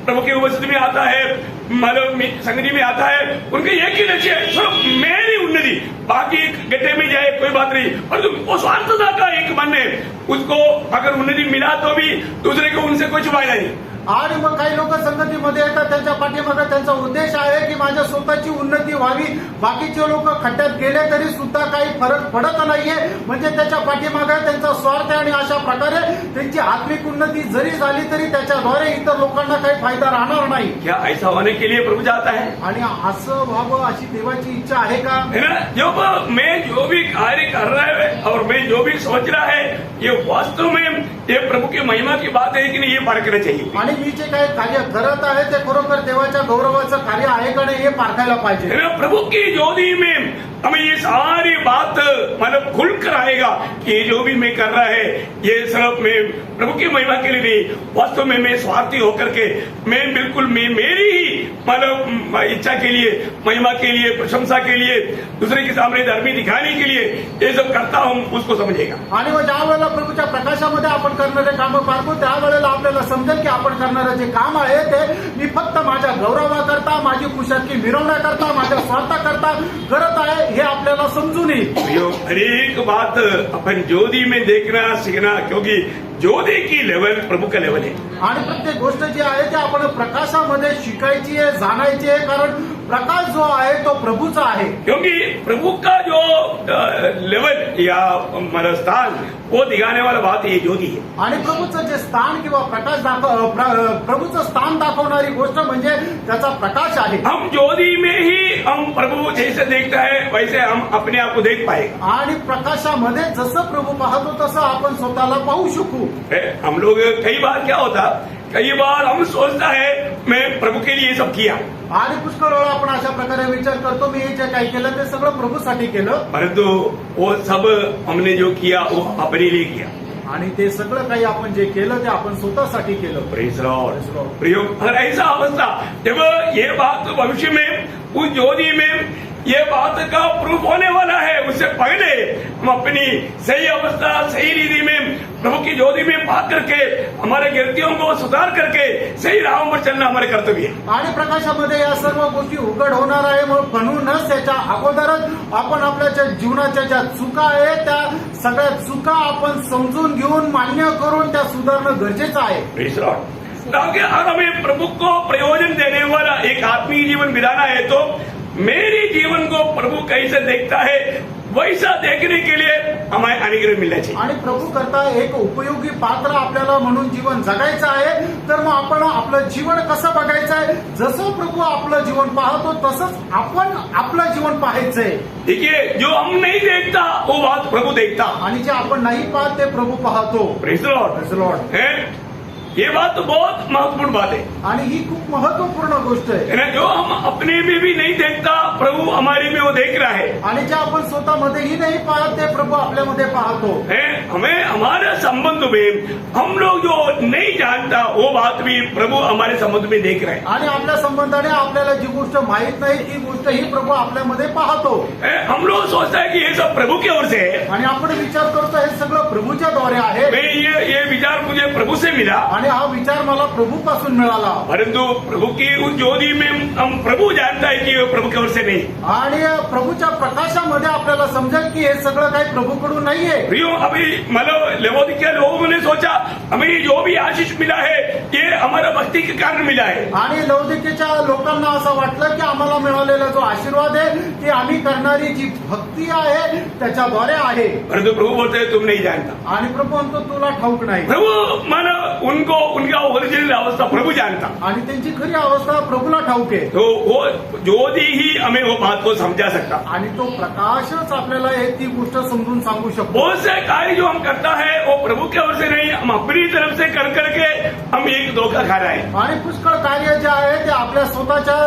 प्रभु की उपस्थिति में आता है मतलब संगति में आता है उनके एक ही लक्ष्य है सिर्फ मेरी उन्नति, बाकी गड्ढे में जाए कोई बात नहीं, पर वो स्वार्थता का एक मन है उसको अगर उन्नति मिला तो भी दूसरे को उनसे कुछ फायदा नहीं। आणि मग काही लोक संगतीमध्ये येतात त्यांच्या पाठीमागे त्यांचा उद्देश आहे की माझ्या स्वतःची उन्नती व्हावी, बाकीचे लोक खड्ड्यात गेले तरी सुद्धा काही फरक पडत नाहीये, म्हणजे त्याच्या पाठीमागे त्यांचा स्वार्थ आहे आणि अशा प्रकारे त्यांची आत्मिक उन्नती जरी झाली तरी त्याच्याद्वारे इतर लोकांना काही फायदा राहणार नाही। क्या ऐसा होने के लिए प्रभु चाहता है? आणि असं व्हावं अशी देवाची इच्छा आहे का? है ना, जो मैं जो भी कार्य कर रहा है और मैं जो भी सोच रहा है ये वास्तव में ये प्रभु की महिमा की बात है कि नहीं, ये परखना चाहिए। आणि मी जे काही कार्य करत आहे ते खरोखर देवाच्या गौरवाचं कार्य आहे का नाही हे पारखायला पाहिजे। है ना, प्रभु की ज्योति में हमें ये सारी बात मतलब खुल कर आएगा कि ये जो भी मैं कर रहा है ये सिर्फ मैं प्रभु की महिमा के लिए नहीं, वास्तव में मैं स्वार्थी होकर के मैं बिल्कुल मैं मेरी ही मतलब इच्छा के लिए, महिमा के लिए, प्रशंसा के लिए, दूसरे के सामने धर्मी दिखाने के लिए ये सब करता हूँ उसको समझेगा। आणि मग ज्या वेळेला प्रभूच्या प्रकाशामध्ये आपण करणारे काम पारखू त्यावेळेला आपल्याला समजेल की आपण करणारं जे काम आहे ते मी फक्त माझ्या गौरवाकरता, माझी कुशातकी मिरवण्याकरता, माझ्या स्वार्थाकरता करत आहे हे आपल्याला समजून येईल। हर एक बात अपन ज्योति में देखना सीखना, क्योंकि ज्योति की लेवल प्रभु का लेवल है। आणि प्रत्येक गोष्ट जी आहे ते आपण प्रकाशामध्ये शिकायची आहे, जाणायची आहे, कारण प्रकाश जो आहे तो प्रभूचा आहे। क्योंकि प्रभु का जो लेवल या मतलब स्थान वो दिखाने वाला बात ये ज्योति है। आणि प्रभूचं जे स्थान किंवा प्रकाश प्रभूचं स्थान दाखवणारी गोष्ट म्हणजे त्याचा प्रकाश आहे। हम ज्योति में ही हम प्रभु जैसे देखता है वैसे हम अपने आप को देख पाएगा। आणि प्रकाशामध्ये जसं प्रभू पाहतो तसं आपण स्वतःला पाहू शकू। हम लोग कई बार क्या होता, कई बार हम सोचता है मैं प्रभु के लिए सब किया, आणि पुष्कळ वेळा आपण अशा प्रकारे विचार करतो मी जे काही केलं ते सगळं प्रभूसाठी केलं, परंतु वो सब हमने जो किया वो अपने लिए किया आणि ते सगळं काही आपण जे केलं ते आपण स्वतःसाठी केलं। Praise Lord. प्रियो, अगर ऐसा अवस्था जब ये बात भविष्य में उस ज्योति में ये बात का प्रूफ होने वाला है। उससे पहले हम अपनी सही अवस्था सही रीति में प्रभु की ज्योति में पाक करके हमारे गिरतियों को सुधार करके सही राहों पर चलना हमारे कर्तव्य है। आणि प्रकाशामध्ये या सर्व गोष्टी उघड होणार आहे, म्हणूनच त्याच्या अगोदरच आपण आपल्या जीवनाच्या ज्या चुका आहेत त्या सगळ्या चुका आपण समजून घेऊन मान्य करून त्या सुधारणं गरजेचं आहे। Praise the Lord. ताकि अगर हमें प्रभु को प्रयोजन देने वाला एक आत्मीय जीवन बिताना है तो मेरे जीवन को प्रभु कैसे देखता है वैसा देखने के लिए हमें अनुग्रह मिलना चाहिए। आणि प्रभू करता एक उपयोगी पात्र आपल्याला म्हणून जीवन जगायचं आहे, तर मग आपण आपलं जीवन कसं बघायचं आहे, जसं प्रभू आपलं जीवन पाहतो तसंच आपण आपलं जीवन पाहायचंय। देखिए, जो हम नहीं देखता वो बात प्रभु देखता, आणि जे आपण नाही पाहत ते प्रभू पाहतो। Praise the Lord, praise the Lord. ये बात तो बहुत महत्वपूर्ण बात है आणि ही खूप महत्वपूर्ण गोष्ट आहे। ना, जो हम अपने में भी नहीं देखता प्रभु हमारे में वो देख रहा है। आणि जे आपण स्वतःमध्येही नाही पाहत ते प्रभू आपल्यामध्ये पाहतो। हमें हमारे संबंध में हम लोग जो नहीं जानता वो बात भी प्रभु हमारे संबंध में देख रहे हैं। आणि आपल्या संबंधाने आपल्याला जी गोष्ट माहित नाही ती गोष्ट ही प्रभू आपल्यामध्ये पाहतो। हम लोग सोचता है कि ये सब प्रभु की ओर से है आणि आपण विचार करतो हे सगळं प्रभूच्या द्वारे आहे। ये विचार मुझे प्रभु से मिला आणि हा विचार मला प्रभू पासून मिळाला। परंतु प्रभु की उस ज्योति में हम प्रभु जानता है कि ये प्रभु की ओर से नहीं। आणि प्रभूच्या प्रकाशामध्ये आपल्याला समजेल की हे सगळं काही प्रभूकडून नाहीये। प्रियो, अभी मतलब लवोदिकिया लोगों ने सोचा हमें जो भी आशीष मिला है ये हमारा भक्ति के कारण मिला है। आणि लवोदिकेच्या लोकांना असं वाटलं की आम्हाला मिळालेला जो आशीर्वाद आहे ते आम्ही करणारी जी भक्ती आहे त्याच्याद्वारे आहे। परंतु प्रभु बोलते हैं तुम नहीं जानता। आणि प्रभू म्हणतो तुला ठाऊक नाही। प्रभु मानो उनको उनका ओरिजिनल अवस्था प्रभु जानता आणि त्यांची खरी अवस्था प्रभूला ठाऊक आहे। तो वो ज्योति ही हमें वो बात को समझा सकता। आणि तो प्रकाशच आपल्याला ती गोष्ट समजून सांगू शकतो। बहुत से कार्य जो हम करता है वो प्रभु की ओर से नहीं, हम अपनी तरफ से कर करके हम एक धोखा खा रहे हैं। आणि पुष्कळ कार्य जे आहे ते आपल्या स्वतःच्या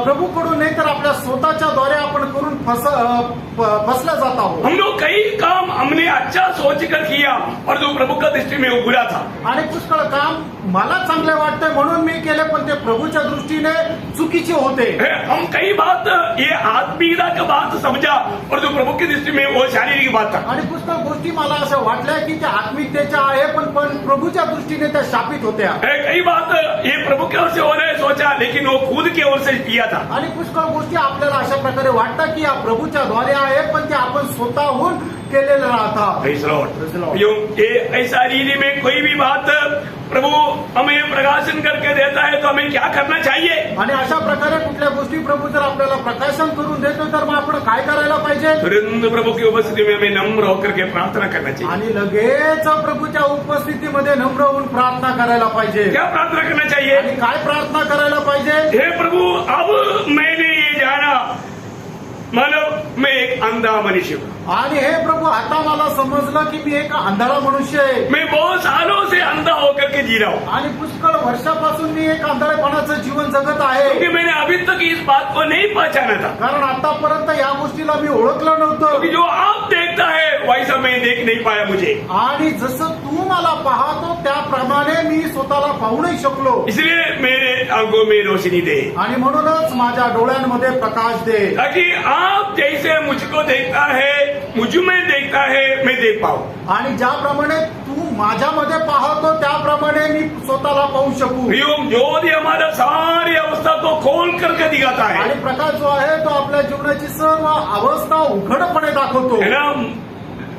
प्रभूकडून नाही तर आपल्या स्वतःच्या द्वारे आपण करून फसल्या जात आहोत। हम लोग कई काम हमने अच्छा सोच कर किया और जो प्रभु का दृष्टि में वो बुरा था। आणि पुष्कळ काम मला चांगले वाटते म्हणून मी केले पण ते प्रभूच्या दृष्टीने चुकीचे होते। हम कई बात ये आत्मीयता का बात समझा और जो प्रभु की दृष्टि में वो शारीरिक बात था। आणि पुष्कळ गोष्टी मला असं वाटल्या की त्या आत्मिकतेच्या आहे पण प्रभूच्या दृष्टीने त्या शापित होत्या। कई बात ये प्रभु की ओर से हो रहे सोचा लेकिन वो खुद की ओर से किया था। आणि पुष्कळ गोष्टी आपल्याला अशा प्रकारे वाटतात की या प्रभूच्या द्वारे आहे पण ते आपण स्वतःहून केलेलं राहता। Praise the Lord. ये ऐसा रीति में कोई भी बात प्रभु हमें प्रकाशन करके देता है तो हमें क्या करना चाहिए? आणि अशा प्रकारे कुठल्या गोष्टी प्रभू जर आपल्याला प्रकाशन करून देतो तर मग आपण काय करायला पाहिजे? तुरंत प्रभु की उपस्थिति में हमें नम्र होकर के प्रार्थना करना चाहिए। आणि लगेच प्रभूच्या उपस्थितीमध्ये नम्र होऊन प्रार्थना करायला पाहिजे। क्या प्रार्थना करना चाहिए? आणि काय प्रार्थना करायला पाहिजे? हे प्रभु, अब मैंने ये जाना मानो मैं एक अंधा मनुष्य हूँ। आणि हे प्रभू आता मला समजलं की मी एक अंधारा मनुष्य आहे। मैं बहुत सालों से अंधा होकर के जी रहा हूँ आणि पुष्कळ वर्षापासून मी एक अंधारेपणाचं जीवन जगत आहे। क्योंकि मैंने अभी तक इस बात को नहीं पहचाना था। कारण आतापर्यंत या गोष्टीला मी ओळखलं नव्हतं। क्योंकि जो आप देखता है वैसा मैं देख नहीं पाया मुझे। आणि जसं तू मला पाहतो त्याप्रमाणे मी स्वतःला पाहू नाही शकलो। इसलिए मेरे आंखों में रोशनी दे आणि म्हणूनच माझ्या डोळ्यांमध्ये प्रकाश दे ताकि आप जैसे मुझको देखता है मुझ में देखता है मैं देख पाऊं। आणि ज्याप्रमाणे तू माझ्यामध्ये पाहतो त्याप्रमाणे मी स्वतःला पाहू शकू। ज्योति हमारा सारी अवस्था को खोल करके दिखाता है। आणि प्रकाश जो आहे तो आपल्या जीवनाची सर्व अवस्था उघडपणे दाखवतो। है ना?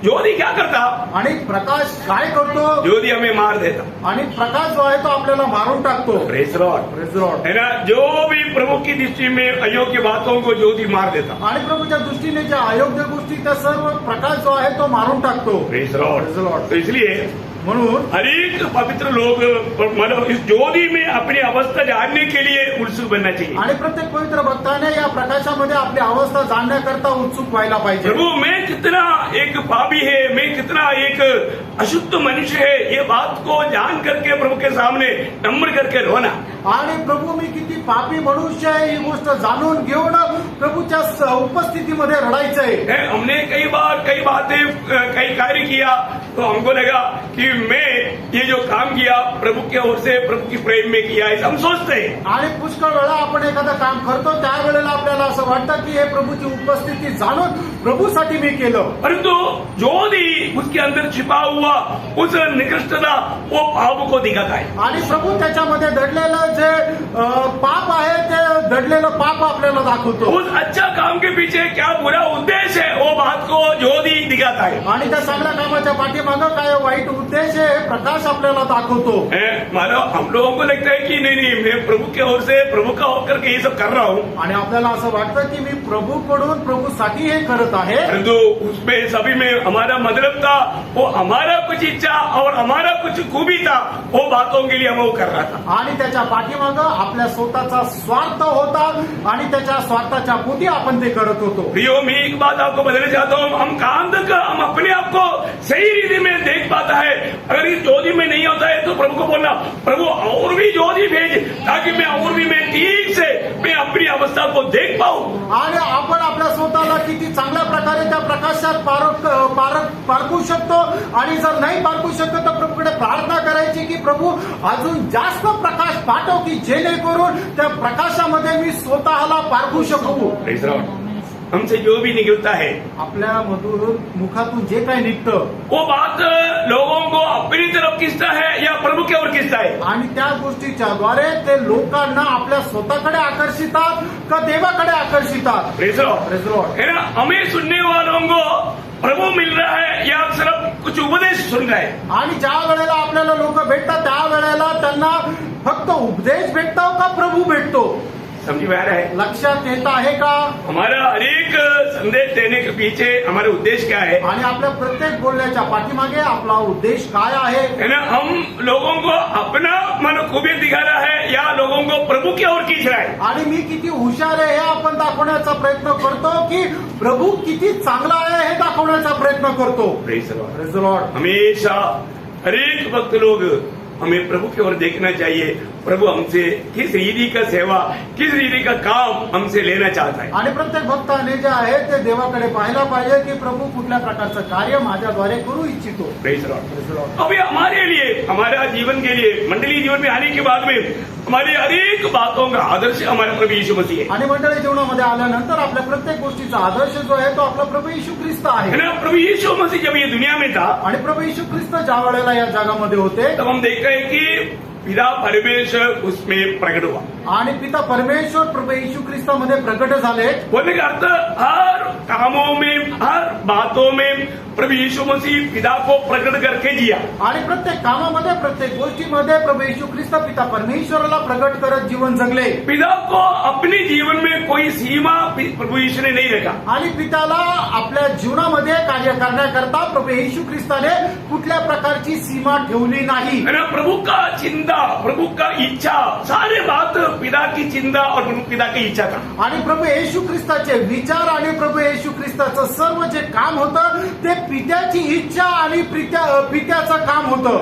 ज्योति क्या करता? आणि प्रकाश काय करतो? ज्योति हमें मार देता। आणि प्रकाश जो आहे तो आपल्याला मारून टाकतो। Praise the Lord. Praise the Lord. है ना? जो भी प्रभु की दृष्टि में अयोग्य बातों को ज्योति मार देता। आणि प्रभूच्या दृष्टीने ज्या अयोग्य गोष्टी त्या सर्व प्रकाश जो आहे तो मारून टाकतो। Praise the Lord. Praise the Lord. तो इसलिए म्हणून हर एक पवित्र लोग मतलब इस ज्योति में अपनी अवस्था जानने के लिए उत्सुक बनना चाहिए। आणि प्रत्येक पवित्र भक्ताने या प्रकाशामध्ये आपली अवस्था जाणण्याकरता उत्सुक व्हायला पाहिजे। प्रभु, मैं कितना एक पापी है, मैं कितना एक अशुद्ध मनुष्य है, ये बात को जान करके प्रभु के सामने नम्र करके रोना। आणि प्रभु मी किती पापी मनुष्य आहे ही गोष्ट जाणून घेऊन प्रभूच्या उपस्थितीमध्ये रडायचं आहे. हमने कई बार कई बातें कई कार्य किया तो हमको लगा कि मैं ये जो काम किया प्रभु की ओर से प्रभु की प्रेम में किया है, हम सोचते हैं. आणि पुष्कळ वेळा आपण एखादं काम करतो त्यावेळेला आपल्याला असं वाटतं की हे प्रभूची उपस्थिती जाणून प्रभूसाठी मी केलं. परंतु जो भी उसके अंदर छिपा हुआ उस निकृष्टता वो पाप को दिखाता है. आणि प्रभू त्याच्यामध्ये दडलेलं जे पाप आहे ते दडलेलं पाप आपल्याला दाखवतो. उस अच्छा काम के पीछे क्या बुरा उद्देश्य है वो बात को ज्योति दिखाता है. आणि त्या चांगल्या कामाच्या पाठीमागं काय वाईट उद्देश आहे हे प्रकाश आपल्याला दाखवतो. मानो हम लोगों को लगता है कि नहीं मैं प्रभु की ओर से प्रभु का होकर के ये सब कर रहा हूँ. आणि आपल्याला असं वाटतं की मी प्रभूकडून प्रभूसाठी हे करत आहे. परंतु उसमें सभी में हमारा मतलब था, वो हमारा कुछ इच्छा और हमारा कुछ खूबी था, वो बातों के लिए हम वो कर रहा था. आणि त्याच्या पाठीमागं आपल्या स्वतःचा स्वार्थ होता आणि त्याच्या स्वार्थाच्या पोटी आपण ते करत होतो. प्रियो, मैं एक बात आपको बताना चाहता हूँ, हम कहाँ तक हम अपने आप को सही रीति में देख पाता है. अगर इस ज्योति में नहीं होता है तो प्रभु को बोलना, प्रभु और भी ज्योति भेज ताकि मैं और भी मैं ठीक से मैं अपनी अवस्था को देख पाऊं. आणि आपण आपल्या स्वतःला किती चांगल्या प्रकारे त्या प्रकाशात पारखू शकतो. आणि जर नाही पारखू शकतो तर प्रभूकडे प्रार्थना करायची की प्रभू अजून जास्त प्रकाश पाठव की जेणेकरून त्या प्रकाशामध्ये मी स्वतःला पारखू शकू. Praise the Lord. हमसे जो भी निकलता है आपल्या मधून मुखातून जे काही निघतं वो बात लोगों को अपनी तरफ खींचता है या प्रभु की ओर खींचता है. आणि त्या गोष्टीच्या द्वारे ते लोकांना आपल्या स्वतःकडे आकर्षितात का देवाकडे आकर्षितात. Praise the Lord. Praise the Lord. है ना, हमें सुनने वालों को प्रभु मिल रहा है या सिर्फ कुछ उपदेश सुन रहा है. आणि ज्या वेळेला आपल्याला लोक भेटतात त्या वेळेला त्यांना फक्त उपदेश भेटतो का प्रभू भेटतो. समझ में आ रहा है? लक्षात येत आहे का. हमारा हर एक संदेश देने के पीछे हमारा उद्देश्य क्या है? आणि आपल्या प्रत्येक बोलण्याच्या पाठीमागे आपला उद्देश काय आहे. है ना, हम लोगों को अपना मन खूबी दिखा रहा है या लोगों को प्रभु की ओर खींच रहा है. आणि मी किती हुशार आहे हे आपण दाखवण्याचा प्रयत्न करतो की प्रभू किती चांगला आहे हे दाखवण्याचा प्रयत्न करतो. Praise the Lord. Praise the Lord. हमेशा हर एक वक्त लोग हमें प्रभु की ओर देखना चाहिए. प्रभु हमसे किस रीति का सेवा किस रीति का काम हमसे लेना चाहता है. आणि प्रत्येक भक्ताने जे आहे ते देवाकडे पाहायला पाहिजे की प्रभू कुठल्या प्रकारचं कार्य माझ्याद्वारे करू इच्छितो. Praise the Lord. Praise the Lord. अभी हमारे लिए हमारा जीवन के लिए मंडली जीवन में आने के बाद में हमारी हर एक बातों का आदर्श हमारा प्रभु यीशु मसीह है. आणि मंडळी जीवनामध्ये आल्यानंतर आपल्या प्रत्येक गोष्टीचा आदर्श जो आहे तो आपला प्रभू येशू ख्रिस्त है आहे. ना, प्रभु यीशु मसीह जब ये दुनिया में था आणि प्रभू येशू ख्रिस्त ज्या वेळेला या जगामध्ये होते तब हम देखते हैं कि पिता परमेश्वर उसमें प्रकट हुआ. आणि पिता परमेश्वर प्रभू येशू ख्रिस्तामध्ये प्रकट झाले. बोलने का अर्थ हर कामों में हर बातों में प्रभु यीशु मसीह पिता को प्रकट करके जिया. आणि प्रत्येक कामामध्ये प्रत्येक गोष्टीमध्ये प्रभू येशू ख्रिस्त पिता परमेश्वराला प्रकट करत जीवन जगले. पिता को अपने जीवन में कोई सीमा प्रभु यीशु ने नहीं रखा. आणि पिताला आपल्या जीवनामध्ये कार्य करण्याकरता प्रभू येशू ख्रिस्ताने कुठल्या प्रकारची सीमा ठेवली नाही. है ना, प्रभु का चिंता प्रभु का इच्छा सारे बात पिता की चिंता और प्रभु पिता की इच्छा था. आणि प्रभू येशू ख्रिस्ताचे विचार आणि प्रभू येशू ख्रिस्ताचं सर्व जे काम होतं ते पित्याची इच्छा आणि पित्याचं काम होतं.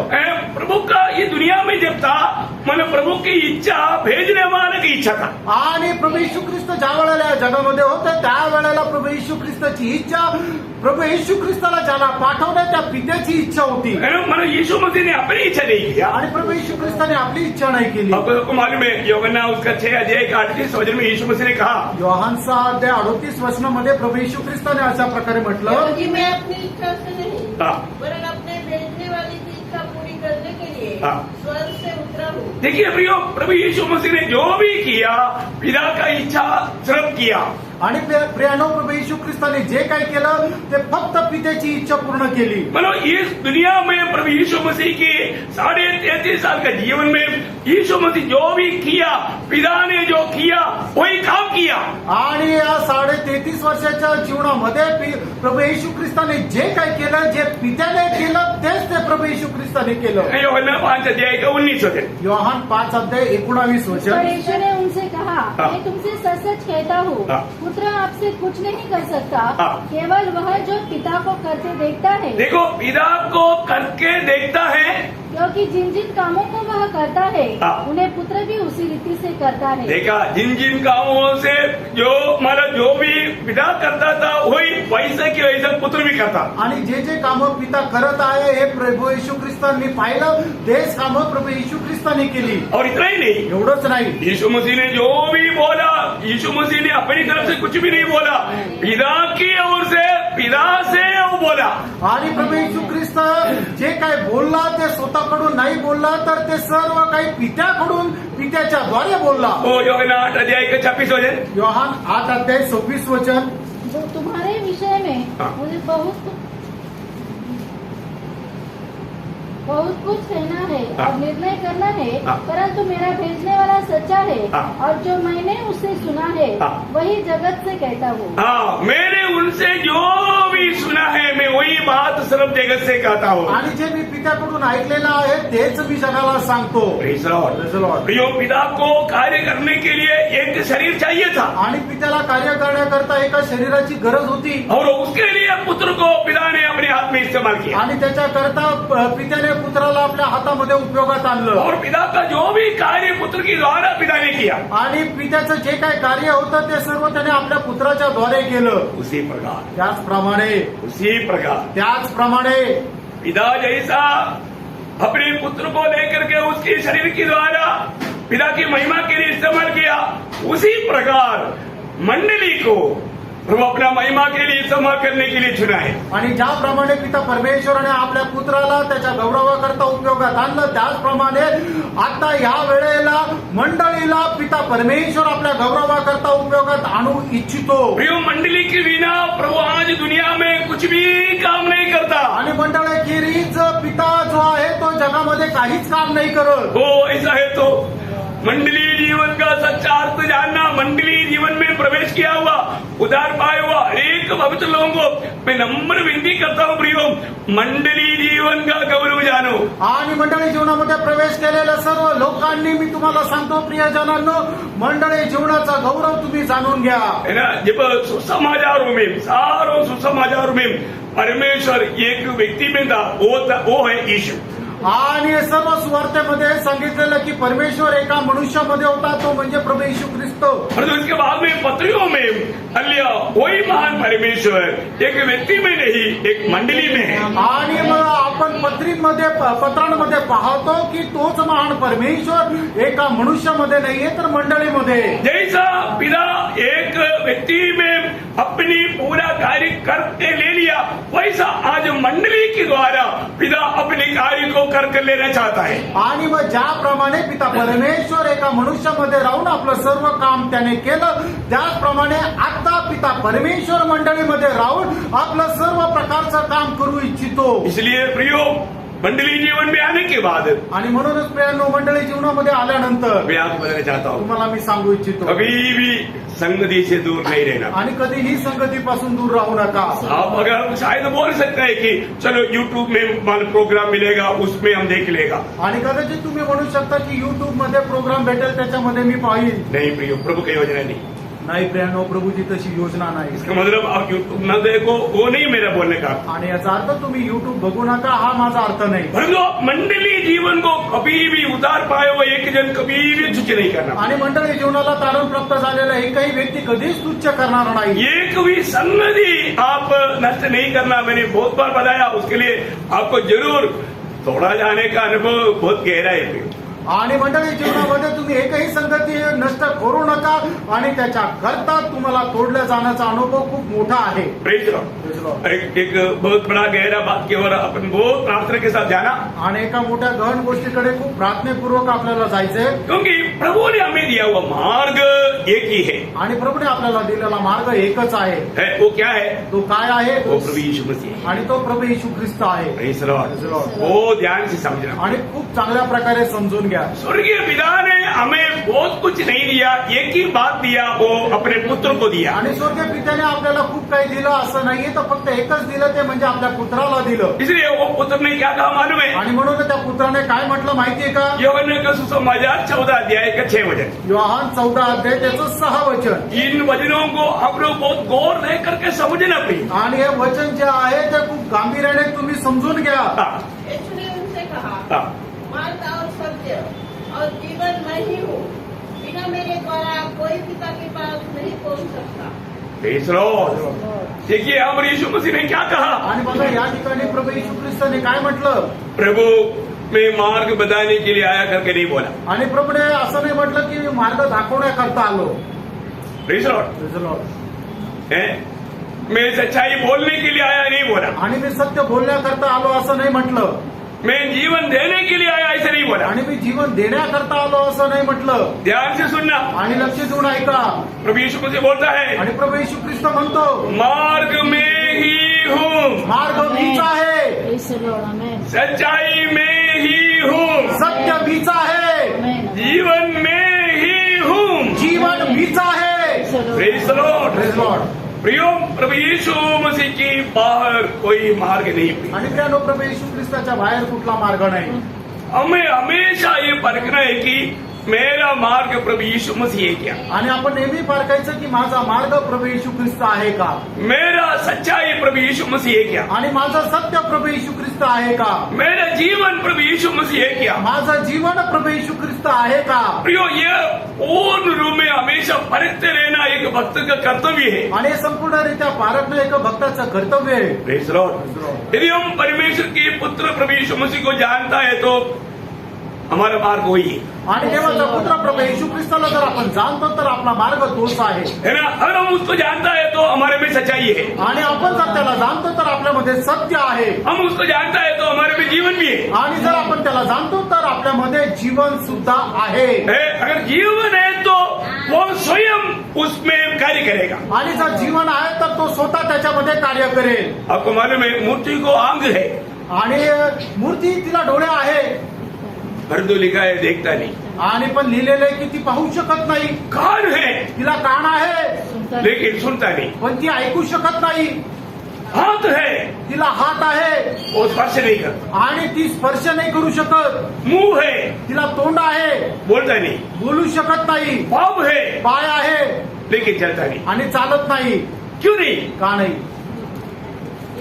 प्रभु का ये दुनिया में जब था मन प्रभु की इच्छा भेजने वाले की इच्छा था. आणि प्रभू येशू ख्रिस्त ज्या वेळेला या जगामध्ये होतं त्यावेळेला प्रभू येशू ख्रिस्ताची इच्छा प्रभू येशू ख्रिस्ताला ज्याला पाठवलं त्या पित्याची इच्छा होती. मन यीशु मसीह ने अपनी इच्छा नहीं किया. आणि प्रभू येशू ख्रिस्ताने आपली इच्छा नाही केली. आपको मालूम है यूहन्ना उसका 6 अध्याय 38 वचन में यीशु मसीह ने कहा, योहान 6 अध्याय 38 वचनामध्ये प्रभू येशू ख्रिस्ताने अशा प्रकारे म्हटलं कि मैं अपनी इच्छा से नहीं हाँ. वरन अपने भेजने वाली की इच्छा पूरी करने के लिए हाँ. स्वर्ग से उतरा हूँ. देखिए प्रियो, प्रभु यीशु मसीह ने जो भी किया पिता का इच्छा सिर्फ किया. आणि प्रियानो प्रभू येशू ख्रिस्ताने जे काही केलं ते फक्त पित्याची इच्छा पूर्ण केली. मतलब इस दुनिया में प्रभु यीशु मसीह के 33.5 साल का जीवन में यीशु मसीह जो भी किया पिता ने जो किया वही काम किया. किया, आणि या 33.5 वर्षाच्या जीवनामध्ये प्रभू येशू ख्रिस्ताने जे काय केलं, जे पित्याने केलं तेच ते प्रभू येशू ख्रिस्ताने केलं. यूहन्ना 5:19 होते. योहान 5:19 वचन. पर यीशु ने उनसे कहा, हाँ। मैं तुमसे सच सच कहता हूँ, हाँ। पुत्र आपसे कुछ नहीं कर सकता, हाँ। केवल वह जो पिता को करते देखता है, देखो, पिता को करके देखता है. क्योंकि जिन जिन कामों को वह करता है हाँ। उन्हें पुत्र भी उसी रीति से करता है. देखा, जिन जिन कामों से जो मतलब जो भी पिता करता था वही वैसे की वैसा पुत्र भी करता. आणि जे जे कामं पिता करत आहे हे प्रभू येशू ख्रिस्तांनी पाहिलं, तेच कामं प्रभू येशू ख्रिस्तांनी केली. और इतना ही नहीं, एवढंच नाही, यीशु मसीह ने जो भी बोला, यीशु मसीह ने अपनी तरफ से कुछ भी नहीं बोला, पिता की ओर से, पिता से वो बोला. आणि प्रभू येशू ख्रिस्त जे काय बोलला ते स्वतःकडून नाही बोलला, तर ते सर्व काही पित्याकडून, पित्याच्या द्वारे बोलला. वो यूहन्ना 8:26 वचन. योहान 8:26 वचन. जो तुम्हारे विषय में हाँ। मुझे बहुत कुछ कहना है हाँ। और निर्णय करना है, हाँ। परंतु मेरा भेजने वाला सच्चा है, हाँ। और जो मैंने उससे सुना है हाँ। वही जगत से कहता हूँ. हाँ, मैंने उनसे जो भी सुना है मैं वही बात सर्व जगत से कहता हूँ. आणि जे मी पित्याकडून ऐकलेलं आहे तेच मी जगाला सांगतो. Praise the Lord. Praise the Lord. प्रियो, पिता को कार्य करने के लिए एक शरीर चाहिए था आणि पित्याला कार्य करण्याकरता एका शरीराची गरज होती, और उसके लिए पुत्र को पिता ने अपने हाथ में इस्तेमाल किया. आणि त्याच्याकरता पित्याने पुत्राला आपल्या हातामध्ये उपयोगात आणलं. और पिता का जो भी कार्य पुत्र के द्वारा पिता ने किया, आणि पित्याचं जे काय कार्य होतं ते सर्व त्याने आपल्या पुत्राच्या द्वारे केलं. उसी प्रकार त्याचप्रमाणे पिता जैसा अपने पुत्र को लेकर के उसके शरीर के द्वारा पिता की महिमा के लिए इस्तेमाल किया, उसी प्रकार मंडली को प्रभु अपना महिमा के लिए इस्तेमाल करने के लिए चुना है. आणि ज्याप्रमाणे पिता परमेश्वराने आपल्या पुत्राला त्याच्या गौरवाकरता उपयोगात आणलं, त्याचप्रमाणे आता या वेळेला मंडळीला पिता परमेश्वर आपल्या गौरवाकरता उपयोगात आणू इच्छितो. प्रियो, मंडली के बिना प्रभु आज दुनिया में कुछ भी काम नहीं करता. आणि मंडळाखेरीज पिता जो आहे तो जगामध्ये काहीच काम नाही करत. वो ऐसा है तो मंडली जीवन का सच्चा अर्थ जानना, मंडली जीवन में प्रवेश किया हुआ, उद्धार पाया हुआ अनेक पवित्र लोगों को मैं नम्र विनती करता हूँ, प्रियो, मंडली जीवन का गौरव जानो. आणि मंडळी जीवनामध्ये प्रवेश केलेल्या सर्व लोकांनी मी तुम्हाला सांगतो, प्रियजनांनो, मंडळी जीवनाचा गौरव तुम्ही जाणून घ्या. है ना. जब सुसमाचारों में, सारों सुसमाचारों में परमेश्वर एक व्यक्ति में था, वो है यीशु. आणि सर्व सुवार्तेमध्ये सांगितलेलं की परमेश्वर एका मनुष्यामध्ये होता, तो म्हणजे प्रभू येशू ख्रिस्त. परंतु इसके बाद में पत्रियों में अल्य वही महान परमेश्वर एक व्यक्ति में नहीं, एक मंडली में है. आणि मग आपण पत्रांमध्ये पाहतो की तोच महान परमेश्वर एका मनुष्यामध्ये नाहीये तर मंडळीमध्ये. जैसा पिता एक व्यक्ति में अपनी पूरा कार्य करके ले लिया, वैसा आज मंडली के द्वारा पिता अपने कार्य को कर लेना चाहता है. आणि मग ज्याप्रमाणे पिता परमेश्वर एका मनुष्यामध्ये राहून आपलं सर्व काम त्याने केलं, त्याचप्रमाणे आता पिता परमेश्वर मंडळीमध्ये राहून आपलं सर्व प्रकारचं काम करू इच्छितो. इसलिए प्रियो, मंडली जीवन में आने के बाद आणि म्हणूनच प्रियांनो, मंडळी जीवनामध्ये आल्यानंतर मैं आपको बताना चाहता हूँ, तुम्हाला मी सांगू इच्छितो, कभी भी संगति से दूर नहीं रहना. आणि कधीही संगतीपासून दूर राहू नका. आप अगर शायद बोल सकते हैं कि चलो YouTube में प्रोग्राम मिलेगा, उसमें हम देख लेगा. आणि कदाचित तुम्ही म्हणू शकता की YouTube मध्ये प्रोग्राम भेटेल, त्याच्यामध्ये मी पाहिल. नहीं प्रियो, प्रभु की योजना नहीं. नाही प्रियांनो, प्रभूची तशी योजना नाही. इसका मतलब आप YouTube न देखो, वो नहीं मेरा बोलने का. आणि याचा अर्थ तुम्ही YouTube बघू नका, हा माझा अर्थ नाही. परंतु मंडली जीवन को कभी भी उतार पाए हुए एक जन कभी भी तुच्छ नहीं करना. आणि मंडळी जीवनाला तारण प्राप्त झालेला एकही व्यक्ती कधीच तुच्छ करणार नाही. एक भी संगति आप नष्ट नहीं करना. मैंने बहुत बार बताया, उसके लिए आपको जरूर तोड़ा जाने का अनुभव बहुत गहरा है. आणि मंडळी जीवनामध्ये तुम्ही एकही संगती नष्ट करू नका, आणि त्याच्या करता तुम्हाला तोडल्या जाण्याचा अनुभव खूप मोठा आहे. Praise Lord. एक बहुत बड़ा गहरा बात की ओर अपन बहुत प्रार्थना के साथ जाना. आणि एका मोठ्या गहन गोष्टीकडे खूप प्रार्थनेपूर्वक आपल्याला जायचंय. क्योंकि प्रभु ने हमें दिया हुआ मार्ग एक ही है। आणि प्रभूने आपल्याला दिलेला मार्ग एकच आहे। वो क्या है? तो काय आहे? वो प्रभु यीशु मसीह है। आणि तो प्रभू येशू ख्रिस्त आहे। Praise the Lord. Praise the Lord. वो ध्यान से समझना। आणि खूप चांगल्या प्रकारे समजून घ्या। स्वर्गीय पिता ने हमें बहुत कुछ नहीं दिया, एक ही बात दिया, वो अपने पुत्र को दिया। आणि स्वर्गीय पित्याने आपल्याला खूप काही दिलं असं नाहीये, तर फक्त एकच दिलं, ते म्हणजे आपल्या पुत्राला दिलं। इसलिए वो पुत्र ने क्या कहा मालूम है? आणि म्हणून त्या पुत्राने काय म्हटलं माहितीये का? यूहन्ना का सुसमाचार 14 अध्याय का 6 वचन। योहान 14 अध्याय त्याचं 6 वचन। इन वचनों को आप लोग बहुत गौर रह करके समझना प्रिय। आणि हे वचन जे आहे ते खूप गांभीर्याने तुम्ही समजून घ्या। यीशु ने उनसे कहा, हाँ। मार्ग और सत्य और जीवन मैं ही हूँ, बिना मेरे द्वारा कोई पिता के पास नहीं पहुँच सकता। Praise the Lord. देखिए हमारे यीशु मसीह ने क्या कहा? आणि बघा या ठिकाणी प्रभू येशू ख्रिस्ताने काय म्हटलं? प्रभु मैं मार्ग बताने के लिए आया करके नहीं बोला। आणि प्रभूने असं नाही म्हटलं की मी मार्ग दाखवण्याकरता आलो। Praise the Lord. Praise the Lord. मैं सच्चाई बोलने के लिए आया नहीं बोला। आणि मी सत्य बोलण्याकरता आलो असं नाही म्हटलं। मैं जीवन देने के लिए आया ऐसे नहीं बोला। आणि मी जीवन देण्याकरता आलो असं नाही म्हटलं। ध्यान से सुनना। आणि लक्ष देऊन ऐका। प्रभु यीशु मसीह बोलता है, आणि प्रभू येशू ख्रिस्त म्हणतो, मार्ग में ही हूँ, मार्ग मीच आहे, Praise the Lord. Amen. सच्चाई में ही हूँ, सत्य मीच आहे, Amen. जीवन में ही हूँ। जीवन मीच आहे। Praise the Lord. Praise the Lord. प्रियो प्रभु यीशु मसीह की बाहर कोई मार्ग नहीं प्रिय। आणि त्या प्रभू येशू ख्रिस्ताच्या बाहेर कुठला मार्ग नाही। हमें हमेशा ये परखना है कि मेरा मार्ग प्रभु यीशु मसीह है क्या? आणि आपण नेहमी पारखायचं की माझा मार्ग प्रभू येशू ख्रिस्त आहे का? मेरा सच्चाई प्रभु यीशु मसीह है क्या? आणि माझं सत्य प्रभू येशू ख्रिस्त आहे का? मेरा जीवन प्रभु यीशु मसीह है क्या? माझं जीवन प्रभू येशू ख्रिस्त आहे का? प्रियो ये पूर्ण रूप में हमेशा परखते रहना एक भक्त का कर्तव्य है। आणि हे संपूर्णरित्या पारखणं एक भक्ताचं कर्तव्य आहे। Praise the Lord. यदि हम परमेश्वर के पुत्र प्रभु यीशु मसीह को जानता है तो हमारा मार्ग वही है। आणि देवाचा पुत्र प्रभू येशू ख्रिस्ताला जर आपण जाणतो तर आपला मार्ग तोच आहे। है ना? अगर हम उसको जानता है तो हमारे में सच्चाई है। आणि आपण जर त्याला जाणतो तर आपल्यामध्ये सत्य आहे। हम उसको जानता है तो हमारे में जीवन भी है। आणि जर आपण त्याला जाणतो तर आपल्यामध्ये जीवन सुद्धा आहे। अगर जीवन है तो वो स्वयं उसमें कार्य करेगा। आणि जर जीवन आहे तर तो स्वतः त्याच्यामध्ये कार्य करेल। आपको मालूम है मूर्ति को आंग है, आणि मूर्ती तिला डोळे आहे, परंतु लिखा है देखता नहीं। आणि पण लिहिलेलं आहे की ती पाहू शकत नाही। कान है तिला कान आहे लेकिन सुनता नहीं। पण ती ऐकू शकत नाही। हाथ है तिला हात आहे वो स्पर्श नहीं करता। आणि ती स्पर्श नाही करू शकत। मुंह है तिला तोंड आहे, बोलता नहीं। बोलू शकत नाही। पाँव है पाय आहे लेकिन चलता नहीं। आणि चालत नाही। क्यों नहीं? का नाही?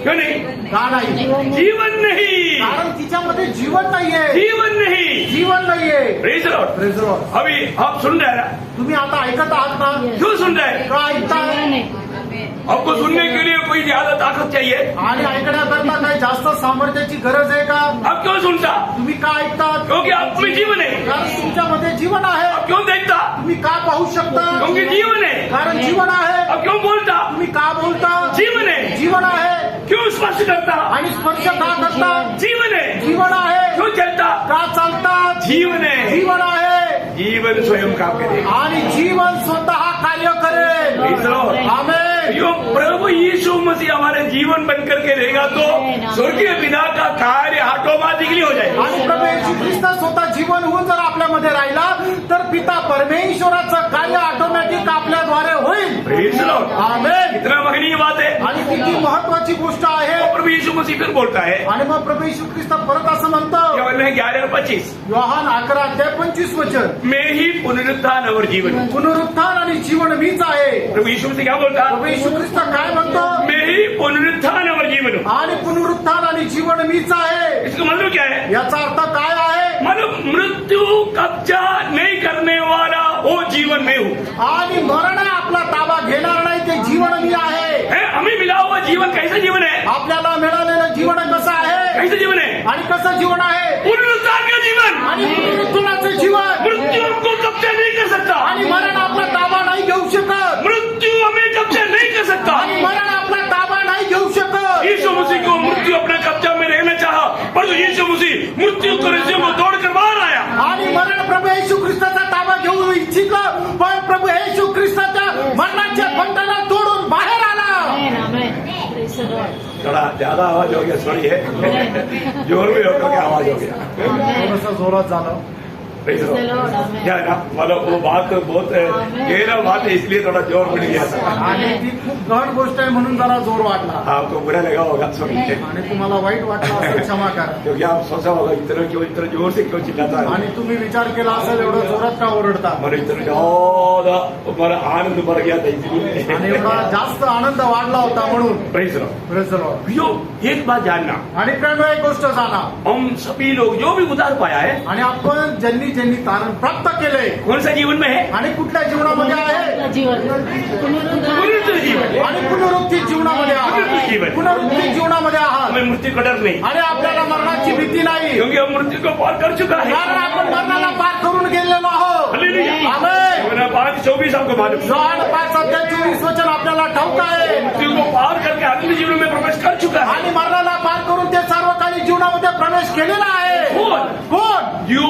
क्यों नहीं? का नाही? जीवन नहीं, कारण तिच्यामध्ये जीवन नाहीये। जीवन नहीं। जीवन नाहीये। Praise the Lord. Praise the Lord. अभी आप सुन रहे हैं? तुम्ही आता ऐकत आहात ना? क्यों सुन रहे हैं? का ऐकताय? आपको सुनने के लिए कोई ज्यादा ताकत चाहिए? आणि ऐकण्याकरता काही जास्त सामर्थ्याची गरज आहे का? आप क्यों सुनता? तुम्ही का ऐकतात? क्योंकि आप में जीवन है। कारण तुमच्यामध्ये जीवन आहे। आप क्यों देखता? तुम्ही का पाहू शकता? क्योंकि जीवन है। कारण जीवन आहे। आप क्यों बोलता? तुम्ही का बोलता? जीवन है। जीवन आहे। क्यों स्पर्श करता? आणि स्पर्श का करता? जीवन है। जीवन आहे। क्यों चलता? का चालतात? जीवन है। जीवन आहे। जीवन स्वयं काम करेगा। आणि जीवन स्वतः कार्य करेल। Praise the Lord. आमेन। यो प्रभु यीशु मसीह हमारे जीवन बन करके रहेगा तो स्वर्गीय पिता का कार्य ऑटोमॅटिकली हो जाएगा। आणि प्रभू येशू ख्रिस्त स्वतः जीवन होऊन जर आपल्यामध्ये राहिला तर पिता परमेश्वराचं कार्य ऑटोमॅटिक आपल्याद्वारे होईल। Praise the Lord. आमेन। कितना महनीय बात है। आणि किती महत्वाची गोष्ट आहे। और प्रभु यीशु मसीह फिर बोलता है आणि मग प्रभू येशू ख्रिस्त परत असं म्हणतो, यूहन्ना 11:25, योहान 11:25 वचन, मैं ही पुनरुत्थान और जीवन। पुनरुत्थान आणि जीवन मीच आहे। प्रभु यीशु मसीह क्या बोलता? प्रभू येशू ख्रिस्त काय म्हणतो? मैं ही पुनरुत्थान और जीवन हूँ। आणि पुनरुत्थान आणि जीवन मीच आहे। इसका मतलब क्या है? याचा अर्थ काय आहे? मतलब मृत्यु कब्जा नहीं करने वाला वो जीवन में हूँ। आणि मरण आपला ताबा घेणार नाही ते जीवन मी आहे। हमें मिला हुआ जीवन कैसा जीवन है? आपल्याला मिळालेलं जीवन कसं आहे? कैसा जीवन है? आणि कसं जीवन आहे? पुनरुत्थान का जीवन। आणि पुनरुत्थानाचं जीवन। मृत्यु हमको कब्जा नहीं कर सकता। आणि मरण आपला ताबा नाही घेऊ शकत। मृत्यु हमें कब्जा नहीं कर सकता। आणि मरण आपला ताबा नाही घेऊ शकत। यीशु मसीह को मृत्यू अपने कब्जा में रहना चाहा, परंतु यीशु मसीह मृत्यू को दौड़ कर बाहर आया। आणि मरण प्रभू येशू ख्रिस्ताचा ताबा घेऊ इच्छित, पण प्रभू येशू ख्रिस्त थोड़ा ज्यादा आवाज हो गया, सॉरी है, जोर में होकर के आवाज हो गया। थोडंसं जोरात झालं. Praise the Lord. क्या है ना, मतलब वो बात बहुत गहरा बात है, इसलिए थोड़ा जोर बढ़ गया था। आणि ती खूप गहन गोष्ट आहे म्हणून जरा जोर वाटला. आपको बुरा लगा होगा, सॉरी, आणि तुम्हाला वाईट वाटलं असेल, क्षमा करा. क्योंकि आप सोचा होगा इतना जोर से क्यों चिल्लाता है, आणि तुम्ही विचार केला असेल एवढं जोरात का ओरडता. हमारे इतना ज्यादा हमारा आनंद बढ़ गया था, इसलिए। आणि एवढा जास्त आनंद वाढला होता म्हणून. Praise the Lord. Praise the Lord. प्रियो, एक बात जानना, आणि प्रेम एक गोष्ट जाणा, हम सभी लोग जो भी उद्धार पाया है, आणि आपण ज्यांनी तारण प्राप्त केले, कौन सा जीवन में है? आणि कुठल्या जीवनामध्ये आहे, पुनरुत्थित जीवन। आणि पुनरुत्थित जीवनामध्ये आहात. पुनरुत्थित जीवनामध्ये आहात. हमें मृत्यु का डर नहीं, आणि आपल्याला मरणाची भीती नाही, क्योंकि हम मृत्यु को पार कर चुका है। कारण आपण मरणाला पार करून गेलेलो आहोत. हालेलुया। आमेन. योना 5:24 आपको मालूम है, योहान 5:24 वचन आपल्याला ठाऊक आहे. मृत्यु को पार करके अनंत जीवन में प्रवेश कर चुका है। आणि मरणाला पार करून ते सार्वकालिक जीवनामध्ये प्रवेश केलेला आहे. कोण? जो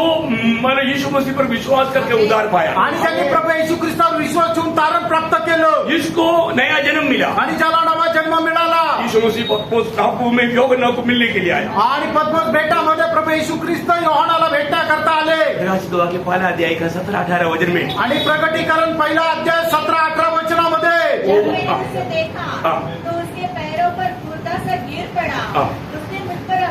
मैंने यीशु मसीह पर विश्वास करके उद्धार पाया, आणि त्यांनी प्रभू येशू ख्रिस्तावर विश्वास ठेवून तारण प्राप्त केलं, जिसको नया जन्म मिला, आणि ज्याला नवा जन्म मिळाला. यीशु मसीह पतमोस टापू में यूहन्ना को मिलने के लिए आया। आणि पद्मोस बेटामध्ये प्रभू येशू ख्रिस्त योहानाला भेटण्याकरता आले. प्रकाशित दुआ के पहला अध्याय का 17-18 वचन में, आणि प्रकटीकरण पहिला अध्याय 17-18 वचनामध्ये, जब मैंने उसे देखा हाँ। तो उसके पैरों पर मुर्दा सा गिर पड़ा। हाँ। उसने मुझ पर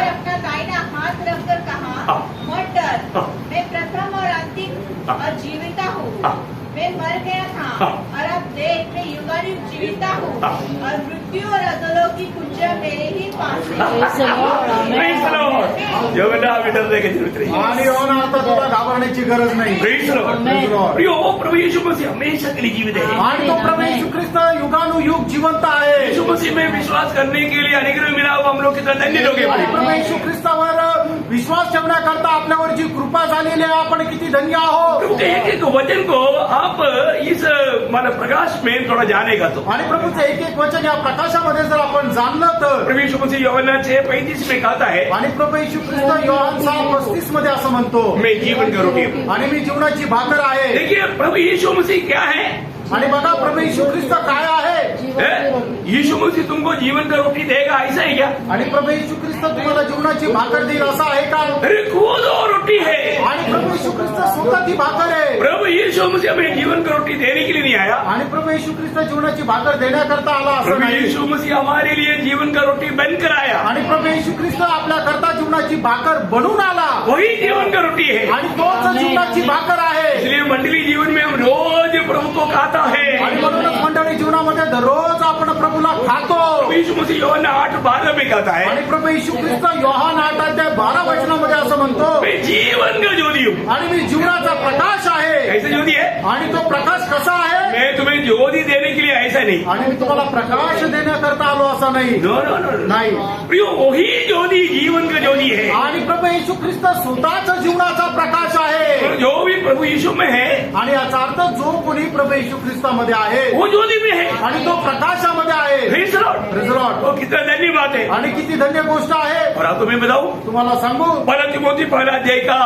अपना दाहिना हाथ रखकर कहा, हाँ। मत डर, हाँ। मैं प्रथम और अंतिम हाँ। और जीविता हूँ। हाँ। मैं मर गया था हाँ। और अब देख मैं युगायुग जीविता हूँ, हाँ। और मृत्यु और अधोलोक की कुंजा मेरे ही पास है। Praise the Lord. यूहन्ना अभी डरने की जरूरत नहीं। आणि योहाना आता तुला घाबरण्याची गरज नाही. Praise the Lord. Praise the Lord. प्रियो, प्रभु यीशु मसीह हमेशा के लिए जीवित है। आणि तो प्रभू येशू ख्रिस्त युगानुयुग जिवंत आहे. यीशु मसीह में विश्वास करने के लिए अनुग्रह मिला हुआ हम लोग कितना धन्य लोग हैं। आणि प्रभू येशू ख्रिस्तावर विश्वास ठेवण्याकरता आपल्यावर जी कृपा झालेली आहे, आपण किती धन्य आहोत. प्रभु के एक वचन को आप इस मतलब प्रकाश में थोड़ा जानेगा तो, आणि प्रभूचं एक वचन या प्रकाशामध्ये जर आपण जाणलं तर, प्रभु यीशु मसीह यूहन्ना 6:35 में कहता है, आणि प्रभू येशू ख्रिस्त योहान 6:35 मध्ये असं म्हणतो, मैं जीवन का रोटी हूँ। आणि मी जीवनाची भाकर आहे. देखिए प्रभु यीशु मसीह क्या है? आणि बघा प्रभू येशू ख्रिस्त काय आहे. यीशु मसीह तुमको जीवन का रोटी देगा, ऐसा है क्या? आणि प्रभू येशू ख्रिस्त तुम्हाला जीवनाची भाकर देईल असं आहे का. अरे खुद और रोटी है। आणि प्रभू येशू ख्रिस्त स्वतः ती भाकर आहे. प्रभु यीशु मसीह हमें जीवन का रोटी देने के लिए नहीं आया। आणि प्रभू येशू ख्रिस्त जीवनाची भाकर देण्याकरता आला असं प्रभु नाही. यीशु मसीह हमारे लिए जीवन का रोटी बनकर आया, आणि प्रभू येशू ख्रिस्त आपल्याकरता जीवनाची भाकर बनून आला, वही जीवन का रोटी है। आणि तोच जीवनाची भाकर आहे. इसलिए मंडली जीवन में हम रोज प्रभु को खाता है। आणि म्हणूनच मंडळी जीवनामध्ये दररोज आपण प्रभूला खातो. प्रभु यीशु मसीह यूहन्ना 8:12 में कहता है, आणि प्रभू येशू ख्रिस्त योहान 8:12 वचनामध्ये असं म्हणतो, मैं जीवन का ज्योति हूँ। आणि मी जीवनाचा प्रकाश आहे. कैसे ज्योति है? आणि तो प्रकाश कसा आहे. मैं तुम्हें ज्योति देने के लिए ऐसा नहीं, आणि मी तुम्हाला प्रकाश देण्याकरता आलो असा नाही. नो नो नो नाही. प्रियो, वही ज्योति जीवन का ज्योति है। आणि प्रभू येशू ख्रिस्त स्वतःच जीवनाचा प्रकाश आहे. और जो भी प्रभु यीशु में है, आणि याचा अर्थ जो कोणी प्रभू येशू ख्रिस्तामध्ये आहे, वो ज्योति में है। आणि तो प्रकाशामध्ये आहे. Praise the Lord. Praise the Lord. वो कितना धन्य बात है। आणि किती धन्य गोष्ट आहे. और आपको मैं बताऊं, तुम्हाला सांगू, पहला तिमोथी पहला अध्याय का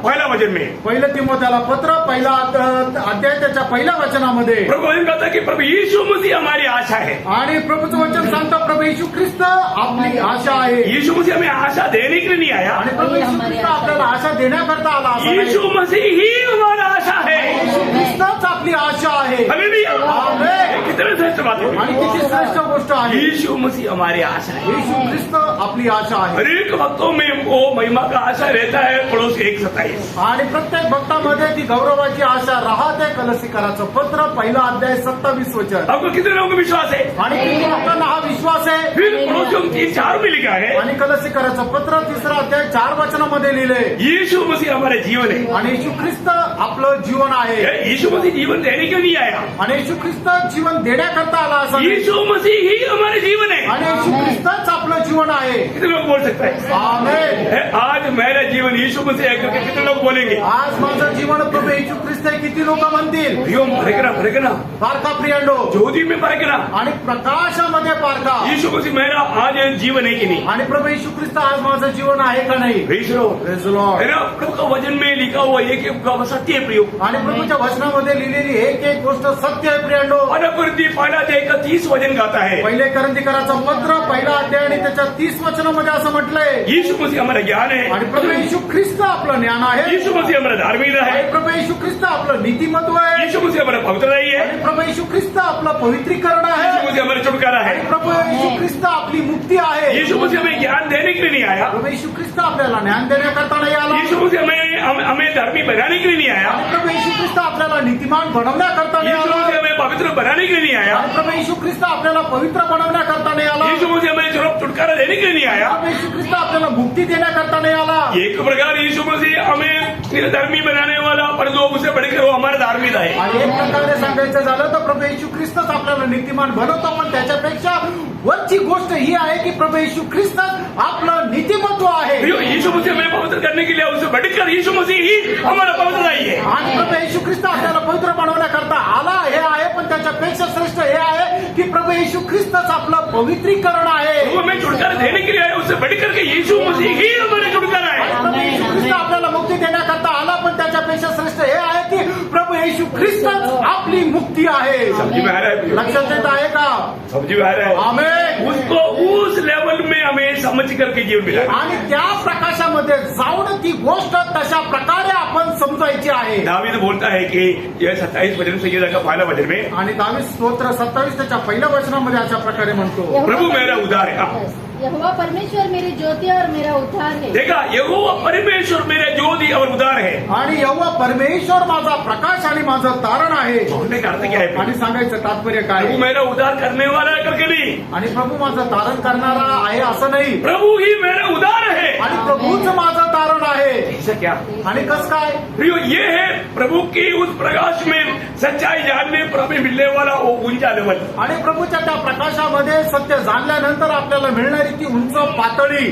पहला वचन में पहिलं तिमोथेला पत्र पहिला अध्याय त्याच्या पहिल्या वचनामध्ये प्रभु वचन कहता है कि प्रभु यीशु मसीह हमारी आशा है। आणि प्रभूचं वचन सांगतं प्रभू येशू ख्रिस्त आपली आशा आहे. यीशु मसीह हमें आशा देने के लिए नहीं आया, आणि प्रभू येशू ख्रिस्त आपल्याला आशा देण्याकरता आला असं नाही. यीशु मसीह ही हमारा आशा है। येशू ख्रिस्तच आपली आशा आहे. हालेलुया। आमेन. कितने श्रेष्ठ बात है। आणि किती श्रेष्ठ गोष्ट आहे. यीशु मसीह हमारी आशा है। येशू ख्रिस्त आपली आशा आहे. हर एक भक्तों में वो महिमा का आशा रहता है। पड़ोस 1:27। आणि प्रत्येक भक्तामध्ये ती गौरवाची आशा राहते. कलसीकराचं पत्र पहिला अध्याय 27 वचन. आपको कितने लोगों को विश्वास है? आणि किती लोकांना हा विश्वास आहे. फिर पड़ोसियों 3:4 में लिखा है, आणि कलसीकराचं पत्र 3 अध्याय 4 वचनामध्ये लिहिले. यीशु मसीह हमारे जीवन है। आणि येशू ख्रिस्त आपलं जीवन आहे. यीशु मसीह जीवन देने के लिए आया, आणि येशू ख्रिस्त जीवन देण्याकरता आला असं नाही. यीशु मसीह ही हमारे जीवन है। आणि येशू ख्रिस्तच आपलं जीवन आहे. कितने लोग बोल सकते हैं आमेन. आज मेरा जीवन यीशु मसीह है करके कितने लोग बोलेंगे? आज माझं जीवन प्रभू येशू ख्रिस्त ख्रिस्त आहे किती लोक म्हणतील? प्रियो फरकना पारखा प्रियांडो, ज्योति में फरकना। आणि प्रकाशामध्ये पारखा. यीशु मसीह मेरा आज जीवन है कि नहीं? आणि प्रभू येशू ख्रिस्त आज माझं जीवन आहे का नाही? Praise Lord. Praise the Lord. है ना, प्रभु का वचन में लिखा हुआ एक एक का सत्य है प्रियो। आणि प्रभूच्या वचनामध्ये लिहिलेली एक एक गोष्ट सत्य आहे प्रियांडो. और कुरिन्थी पहिला अध्याय का 30 वचन गाता है, पहिले करंथीकराचं पत्र पहिला अध्याय आणि त्याच्या 30 वचनामध्ये असं म्हटलंय, यीशु मसीह हमारा ज्ञान है, आणि प्रभू येशू ख्रिस्त आपलं ज्ञान आहे, यीशु मसीह हमारा धार्मिकता है, आणि प्रभू येशू ख्रिस्त आपलं नीतिमत्व आहे, यीशु मसीह हमारा पवित्रता है, आणि प्रभू येशू ख्रिस्त आपलं पवित्रीकरण यीशु आहे, मसीह हमारा छुटकारा है। आणि प्रभू येशू ख्रिस्त आपली मुक्ती आहे. यीशु मसीह हमें ज्ञान देने के लिए नहीं आया, प्रभू येशू ख्रिस्त आपल्याला ज्ञान देण्याकरता नाही आला, यीशु मसीह हमें धर्मी बनाने के लिए नहीं आया, आणि प्रभू येशू ख्रिस्त आपल्याला नीतिमान बनवण्याकरता नाही यीशु आला, मसीह हमें पवित्र बनाने के लिए नहीं आया, आणि प्रभू येशू ख्रिस्त आपल्याला पवित्र बनवण्याकरता नाही आला, यीशु मसीह हमें छुटकारा देने के लिए नहीं आया। प्रभू येशू ख्रिस्त आपल्याला मुक्ती देण्याकरता नाही आला. एक प्रकार यीशु मसीह हमें धर्मी बनाने वाला, पर लोग उसे बढ़कर वो हमारा धार्मिक है। आणि एक प्रकारे सांगायचं झालं तर प्रभू येशू ख्रिस्तच आपल्याला नीतिमान बनवतो, पण त्याच्यापेक्षा वरची गोष्ट ही आहे की प्रभू येशू ख्रिस्तच आपलं नीतिमत्व आहे. यीशु मसीह हमें पवित्र करने के लिए उसे बढ़कर यीशु मसीह ही हमारा पवित्रता ही है। आणि प्रभू येशू ख्रिस्त आपल्याला पवित्र बनवण्याकरता आला हे आहे, पण त्याच्यापेक्षा श्रेष्ठ हे आहे की प्रभू येशू ख्रिस्तच आपलं पवित्रीकरण आहे. वो हमें छुटकारा देने के लिए आया, उससे बढ़कर के यीशु मसीह ही हमारे छुटकारा आणि है। प्रभू येशू ख्रिस्त आपल्याला मुक्ती देण्याकरता आला, पण त्याच्यापेक्षा श्रेष्ठ हे आहे की प्रभू येशू ख्रिस्तच आपली मुक्ती आहे. समझ में आ रहा है? लक्षात येत आहे का? समझ में आ रहा है? आमेन. उसको उस लेवल में हमें समझ करके जीवन मिला। आणि त्या प्रकाशामध्ये जाऊन ती गोष्ट तशा प्रकारे आपण समजायची आहे. दावीद बोलता है कि यह 27 वचन संगीता का पहला वचन में, आणि दावीद स्तोत्र 27 त्याच्या पहिल्या वचनामध्ये अशा प्रकारे म्हणतो, प्रभु मेरा उद्धार है। यहोवा परमेश्वर मेरी ज्योति और मेरा उद्धार है। देखा, यहोवा परमेश्वर मेरे ज्योति और उद्धार है। आणि यहोवा परमेश्वर माझा प्रकाश आणि माझं तारण आहे. बोलने का अर्थ क्या है? आणि सांगायचं तात्पर्य काय? प्रभु मेरा उद्धार करने वाला है करके नहीं, आणि प्रभू माझं तारण करणारा आहे असं नाही, प्रभु ही मेरा उद्धार है। आणि प्रभूच माझं तारण आहे. ऐसा क्या? आणि कस काय? प्रियो, ये है प्रभु की उस प्रकाश में सच्चाई जानने पर हमें मिलने वाला वो ऊंचा लेवल। आणि प्रभूच्या त्या प्रकाशामध्ये सत्य जाणल्यानंतर आपल्याला मिळणारी ती उंच पातळी.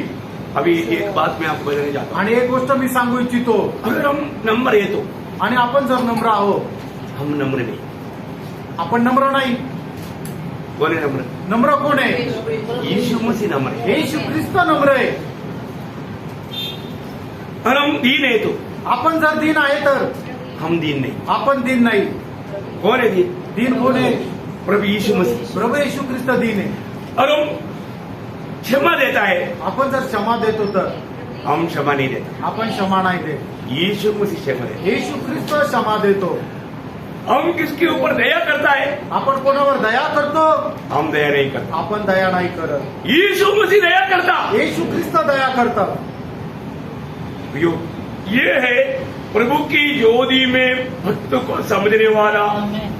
अभी एक बात मैं आपको बताने चाहता आणि एक गोष्ट मी सांगू इच्छितो, हूँ, अगर हम नंबर है तो आणि आपण जर नम्र आहोत, हम नम्र नहीं। आपण नम्र नाही. कौन है नम्र? नम्र कोण आहे? यीशु मसीह नम्र है। येशू ख्रिस्त नम्र आहे. और हम दीन है तो आपण जर दीन आहे तर हम दीन नहीं। आपण दीन नाही. कौन है दीन? दीन कोण आहे? प्रभु यीशु मसीह। प्रभू येशू ख्रिस्त दीन आहे. और हम क्षमा देता है, आपण जर क्षमा देतो तर हम क्षमा नहीं देता। आपण क्षमा नाही देत. यीशु मसीह क्षमा देता येशू ख्रिस्त क्षमा देतो. है। हम किसके ऊपर दया करता है, आपण कोणावर दया करतो, हम दया नहीं करता। आपण दया नाही करत. यीशु मसीह दया करता। येशू ख्रिस्त दया करतात. ये है प्रभु की ज्योति में भक्त को समझने वाला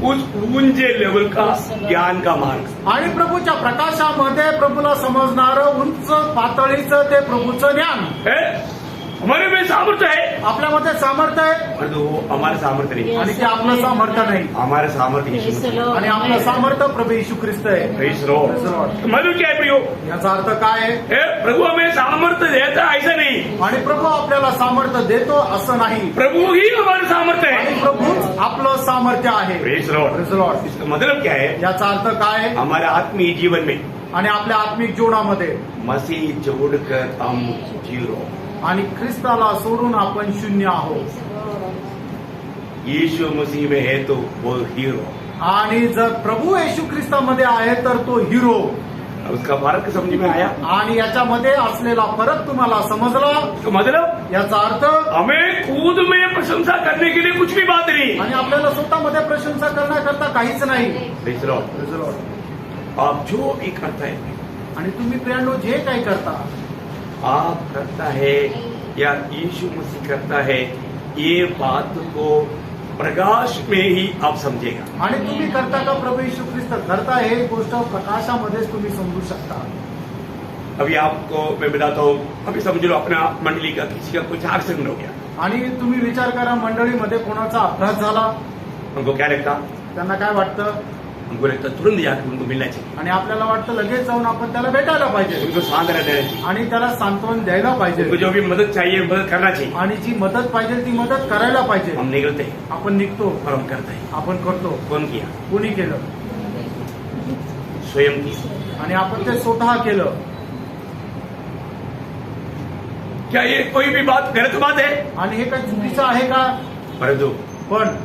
उस ऊंचे लेवल का ज्ञान का मार्ग। आणि प्रभूच्या प्रकाशामध्ये प्रभूला समजणारं उंच पातळीचं ते प्रभूचं ज्ञान. है हमारे में सामर्थ्य है, आपल्यामध्ये सामर्थ्य आहे, परंतु वो हमारा सामर्थ्य नहीं, आणि ते आपलं सामर्थ्य नाही. हमारा सामर्थ्य यीशु मसीह। आणि आपलं सामर्थ्य प्रभू येशू ख्रिस्त आहे. Praise the Lord। Praise the Lord. मतलब क्या है प्रियो? याचा अर्थ काय आहे? है, प्रभु हमें सामर्थ्य देता है ऐसा नहीं, आणि प्रभू आपल्याला सामर्थ्य देतो असं नाही, प्रभु ही हमारा सामर्थ्य आणि है। प्रभूच आपलं सामर्थ्य आहे. Praise the Lord। Praise the Lord. इसका मतलब क्या है? याचा अर्थ काय आहे? हमारे आत्मीय जीवन में आणि आपल्या आत्मिक जीवनामध्ये मसीह जोड़कर हम जीरो। आणि ख्रिस्ताला सोडून आपण शून्य आहोत. यीशु मसीह में है तो वो हीरो। आणि जर प्रभू येशू ख्रिस्तामध्ये आहे तर तो हिरो. उसका फर्क समझ में आया? आणि याच्यामध्ये असलेला फरक तुम्हाला समजला? तो मतलब याचा अर्थ हमें खुद में प्रशंसा करने के लिए कुछ भी बात नहीं। आणि आपल्याला स्वतःमध्ये प्रशंसा करण्याकरता काहीच नाही. Praise the Lord। Praise the Lord. आप जो भी करता है, आणि तुम्ही प्रियांनो जे काही करता, आप करता है या यीशु मसीह करता है, ये बात को प्रकाश में ही आप समझेगा। आणि तुम्ही करता का प्रभू येशू ख्रिस्त करता, हे गोष्ट प्रकाशामध्येच तुम्ही समजू शकता. अभी आपको मैं बताता हूँ, अभी समझ लो अपना मंडली का किसी का कुछ एक्सीडेंट हो गया, आणि तुम्ही विचार करा, मंडळीमध्ये कोणाचा अपघात झाला, उनको क्या लगता? त्यांना काय वाटतं? हमको लगता है तुरंत जाकर उनको मिलना चाहिए, आणि आपल्याला वाटतं लगेच जाऊन आपण त्याला भेटायला पाहिजे उनको सांत्वना देना चाहिए, आणि त्याला सांत्वन द्यायला उनको पाहिजे जो भी मदद चाहिए मदद करना चाहिए। आणि जी मदत पाहिजे ती मदत करायला पाहिजे। हम निकलते हैं आपण निघतो, और हम करते हैं। आपण करतो, कौन किया? कुणी केलं स्वयं किया। आणि आपण ते स्वतः केलं। क्या ये कोई भी बात गलत बात है? आणि हे काही चुकीचं आहे का? परंतु पण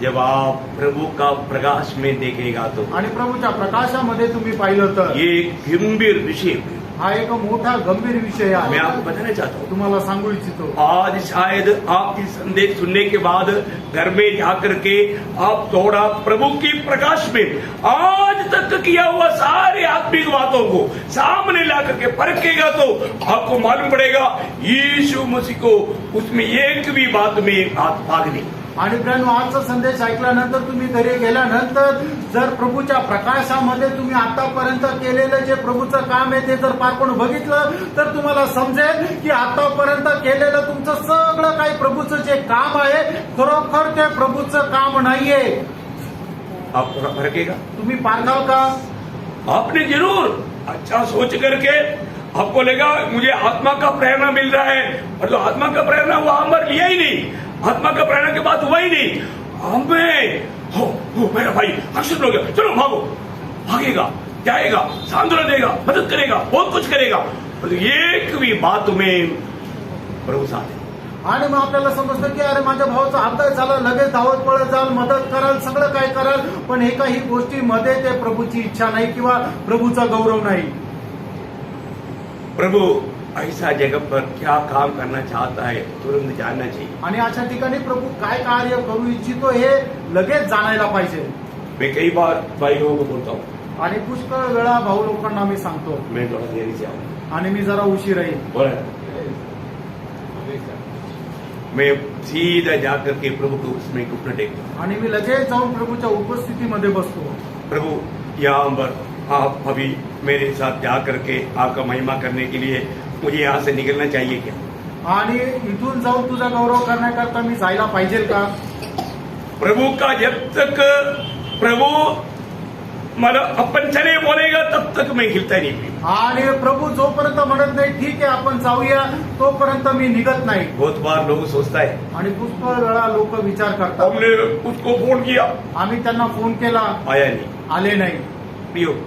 जब आप प्रभु का प्रकाश में देखेगा तो आणि प्रभूच्या प्रकाशामध्ये तुम्ही पाहिलं तर ये एक गंभीर विषय हा एक मोठा गंभीर विषय मैं आहे। आपको बताना चाहता हूँ। तुम्हाला सांगू इच्छितो, आज शायद आपकी संदेश सुनने के बाद घर में जाकर के आप थोड़ा प्रभु की प्रकाश में आज तक किया हुआ सारे आत्मिक बातों को सामने ला करके परखेगा तो आपको मालूम पड़ेगा यीशु मसीह को उसमें एक भी बात में हाथ भाग नहीं। आणि फ्रेंड आजचा संदेश ऐकल्यानंतर तुम्ही घरी गेल्यानंतर जर प्रभूच्या प्रकाशामध्ये तुम्ही आतापर्यंत केलेलं जे प्रभूचं काम आहे ते जर पारखून बघितलं तर तुम्हाला समजेल की आतापर्यंत केलेलं तुमचं सगळं काही प्रभूचं जे काम आहे खरोखर ते प्रभूचं काम नाहीये। आप थोड़ा परखेगा, तुम्ही पारखाल का? आपने जरूर अच्छा सोच करके आपको लगा मुझे आत्मा का प्रेरणा मिल रहा है, और जो आत्मा का प्रेरणा वो हम पर लिया ही नहीं, आत्मा का प्रेरणा के बाद हुआ ही नहीं। हमें हो मेरा भाई अक्षत हो गया, चलो भागो, भागेगा, जाएगा, सांत्वना देगा, मदद करेगा, बहुत कुछ करेगा, पर एक भी बात में प्रभु साथ है। आणि मग आपल्याला समजतं की अरे माझ्या भावाचा अपघात झाला, लगेच धावत पळत जाल, मदत कराल, सगळं काय कराल, पण एकाही गोष्टीमध्ये ते प्रभूची इच्छा नाही किंवा प्रभूचा गौरव नाही। प्रभु ऐसा जगह पर क्या काम करना चाहता है तुरंत जानना चाहिए। आणि अशा ठिकाणी प्रभू काय कार्य करू इच्छितो हे लगेच जाणायला पाहिजे। मैं कई बार भाइयों को बोलता हूँ, आणि पुष्कळ वेळा भाऊ लोकांना मी सांगतो मैं थोड़ा देरी से आऊँ, आणि मी जरा उशीर येईल, मैं सीधा जाकर के प्रभु को उसमें घुटने टेकता हूँ। आणि मी लगेच जाऊन प्रभूच्या उपस्थितीमध्ये बसतो। प्रभु यहाँ पर आप अभी मेरे साथ जा करके आपका महिमा करने के लिए मुझे यहाँ से निकलना चाहिए क्या? आणि इथून जाऊन तुझा गौरव करण्याकरता मी जायला पाहिजे का? प्रभु का जब तक प्रभु मतलब अपन चले बोलेगा तब तक मैं हिलता नहीं। आणि प्रभू जोपर्यंत म्हणत नाही ठीक आहे आपण जाऊया तोपर्यंत मी निघत नाही। बहुत बार लोग सोचता है आणि पुष्कळ वेळा लोक विचार करतात हमने उसको फोन किया, आम्ही त्यांना फोन केला, आया नहीं। आले नाही। पियो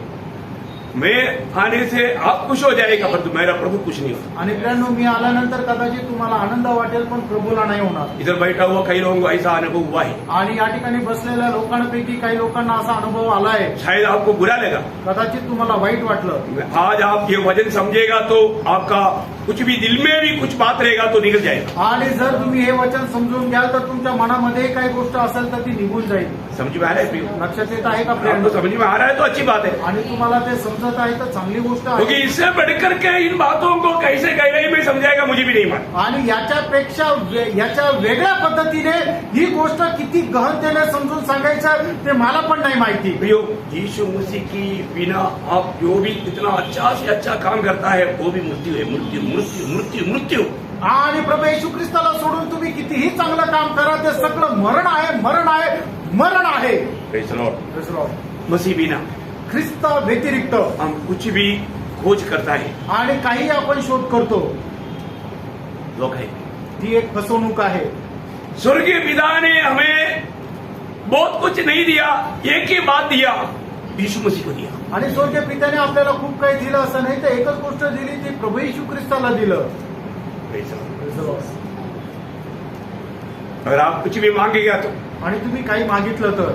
मैं आने से आप खुश हो जाएगा परंतु मेरा प्रभु खुश नहीं होता। आणि फ्रेंड मी आल्यानंतर कदाचित तुम्हाला आनंद वाटेल पण प्रभूला नाही होणार। इधर बैठा हुआ कई लोगों को ऐसा अनुभव हुआ है, आणि या ठिकाणी बसलेल्या लोकांपैकी काही लोकांना असा अनुभव आलाय, शायद आपको बुरा लगा। कदाचित तुम्हाला वाईट वाटलं। आज आप ये वचन समझेगा तो आपका कुछ भी दिल में भी कुछ बात रहेगा तो निकल जाएगा। आणि जर तुम्ही हे वचन समजून घ्याल तर तुमच्या मनामध्ये काही गोष्ट असेल तर ती निघून जाईल। समझ में आ रहा है प्रियो? लक्षात येत आहे का फ्रेंड? आपको समझ में आ रहा है तो अच्छी बात है, आणि तुम्हाला ते समजत आहे तर चांगली गोष्ट क्योंकि आहे। इससे बढ़कर के इन बातों को कैसे गहराई में समझाएगा मुझे भी नहीं मालूम। आणि याच्यापेक्षा याच्या वेगळ्या पद्धतीने ही गोष्ट किती गहनतेने समजून सांगायचं ते मला पण नाही माहिती। प्रियो, यीशु मसीह की बिना आप जो भी इतना अच्छा से अच्छा काम करता है वो भी मृत्यु है, मृत्यु मृत्यु मृत्यु मृत्यु। आणि प्रभू येशू ख्रिस्ताला सोडून तुम्ही कितीही चांगलं काम करा ते सगळं मरण आहे, मरण आहे, मरण आहे। Praise the Lord। Praise the Lord। मसीह बिना ख्रिस्ता व्यतिरिक्त हम कुछ भी खोज करता है, आणि काही आपण शोध करतो धोखा है। ती एक फसवणूक आहे। स्वर्गीय पिता ने हमें बहुत कुछ नहीं दिया, एक ही बात दिया, यीशु मसीह को दिया। आणि स्वर्गीय पित्याने आपल्याला खूप काही दिलं असं नाही तर एकच गोष्ट दिली ती प्रभू येशू ख्रिस्ताला दिलं। Praise the Lord। Praise the Lord। अगर आप कुछ भी मांगेगा तो आणि तुम्ही काही मागितलं तर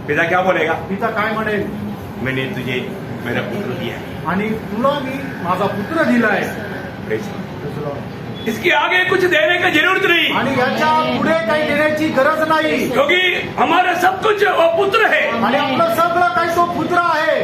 पिता क्या बोलेगा? पिता काय म्हणेल? मैंने तुझे मेरा पुत्र दिया है। आणि तुला मी माझा पुत्र दिलाय। Praise the Lord। Praise the Lord। इसके आगे कुछ देने की जरूरत नहीं, आणि याच्या पुढे काही देण्याची गरज नाही, क्योंकि हमारा सब कुछ वो पुत्र है, आणि आपलं सगळं काही तो पुत्र आहे,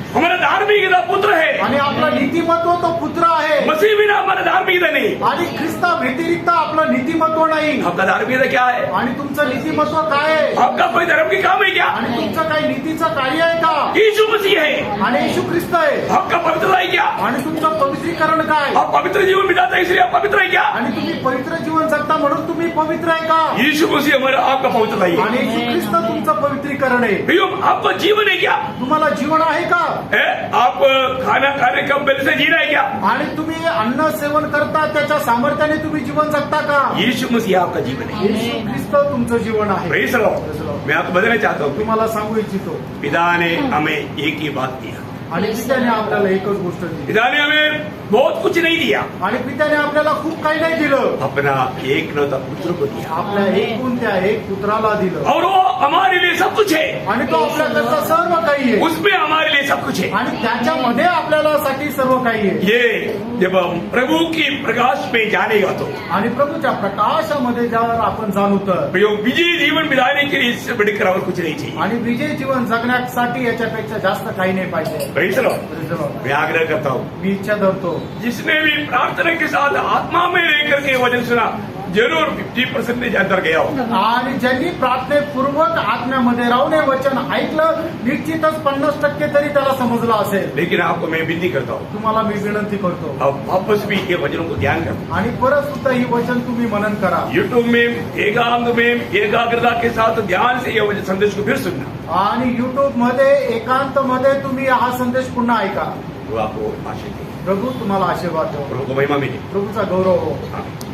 हमारा धार्मिकता पुत्र है। आणि आपलं नीतिमत्व तो पुत्र आहे। मसीह बिना हमारा धार्मिकता नहीं। आणि ख्रिस्ता व्यतिरिक्त आपलं नीतिमत्व नाही। आपका धार्मिकता क्या है? आणि तुमचं नीतिमत्व काय आहे? आपका कोई धर्म की काम है क्या? आणि तुमचं काही नीतीचं कार्य आहे का? यीशु मसीह है। आणि येशू ख्रिस्त आहे। आपका पवित्रता है क्या? आणि तुमचं पवित्रीकरण काय? आप पवित्र जीवन बिताते हैं इसलिए आप पवित्र है क्या? आणि तुम्ही पवित्र जीवन जगता म्हणून तुम्ही पवित्र आहे का? यीशु मसीह हमारा आपका पवित्रता ही है। आणि येशू ख्रिस्त तुमचं पवित्रीकरण करणे। भाइयों, आपको जीवन है क्या? तुम्हाला जीवन आहे का? है? आप खाना खाने का बल से जी रहे हैं क्या? आणि तुम्ही अन्न सेवन करता त्याच्या सामर्थ्याने तुम्ही जीवन जगता का? यीशु मसीह आपका जीवन है। येशू ख्रिस्त तुमचं जीवन आहे। Praise the Lord. मैं आपको बताना चाहता हूँ, तुम्हाला सांगू इच्छितो, पिता ने हमें एक ही बात दिया। आणि पित्याने आपल्याला एकच गोष्ट दिली, पिता ने हमें बहुत कुछ नहीं दिया, आणि पित्याने आपल्याला खूप काही नाही दिलं, अपना एक नौता पुत्र को दिया, आपल्या एकूण त्या एक पुत्राला दिलं, और वो हमारे लिए सब कुछ है। आणि तो आपल्याकडचा सर्व काही आहे, उसमें हमारे लिए सब कुछ है। आणि त्याच्यामध्ये आपल्याला साठी सर्व काही आहे। ये जब हम प्रभु की प्रकाश में जानेगा तो आणि प्रभूच्या प्रकाशामध्ये ज्यावर आपण जाणू तर, भाइयों, विजय जीवन बिताने के लिए इससे बढ़कर और कुछ नहीं चाहिए। आणि विजय जीवन जगण्यासाठी याच्यापेक्षा जास्त काही नाही पाहिजे। Praise the Lord. मैं आग्रह करता हूँ, मी इच्छा धरतो, जिसने भी प्रार्थना के साथ आत्मा में लेकर के वचन सुना, जरूर 50% अंदर गया हो। आणि ज्यांनी प्रार्थनेपूर्वक आत्म्यामध्ये राहून हे वचन ऐकलं, निश्चितच 50% तरी त्याला समजलं असेल। लेकिन आपको मैं विनती करता हूँ, तुम्हाला मी विनंती करतो, अब वापस भी ये वचनों को ध्यान करो। आणि परत सुद्धा ही वचन तुम्ही मनन करा, यूट्यूब में एकांत में एकाग्रता के साथ ध्यान से ये वचन संदेश को फिर सुनना। आणि युट्यूब मध्ये एकांत मध्ये तुम्ही हा संदेश पुन्हा ऐका। वो आपको आशीष दे, प्रभू तुम्हाला आशीर्वाद देवो, प्रभु को महिमा मिले। प्रभूचा गौरव हो। आमीन।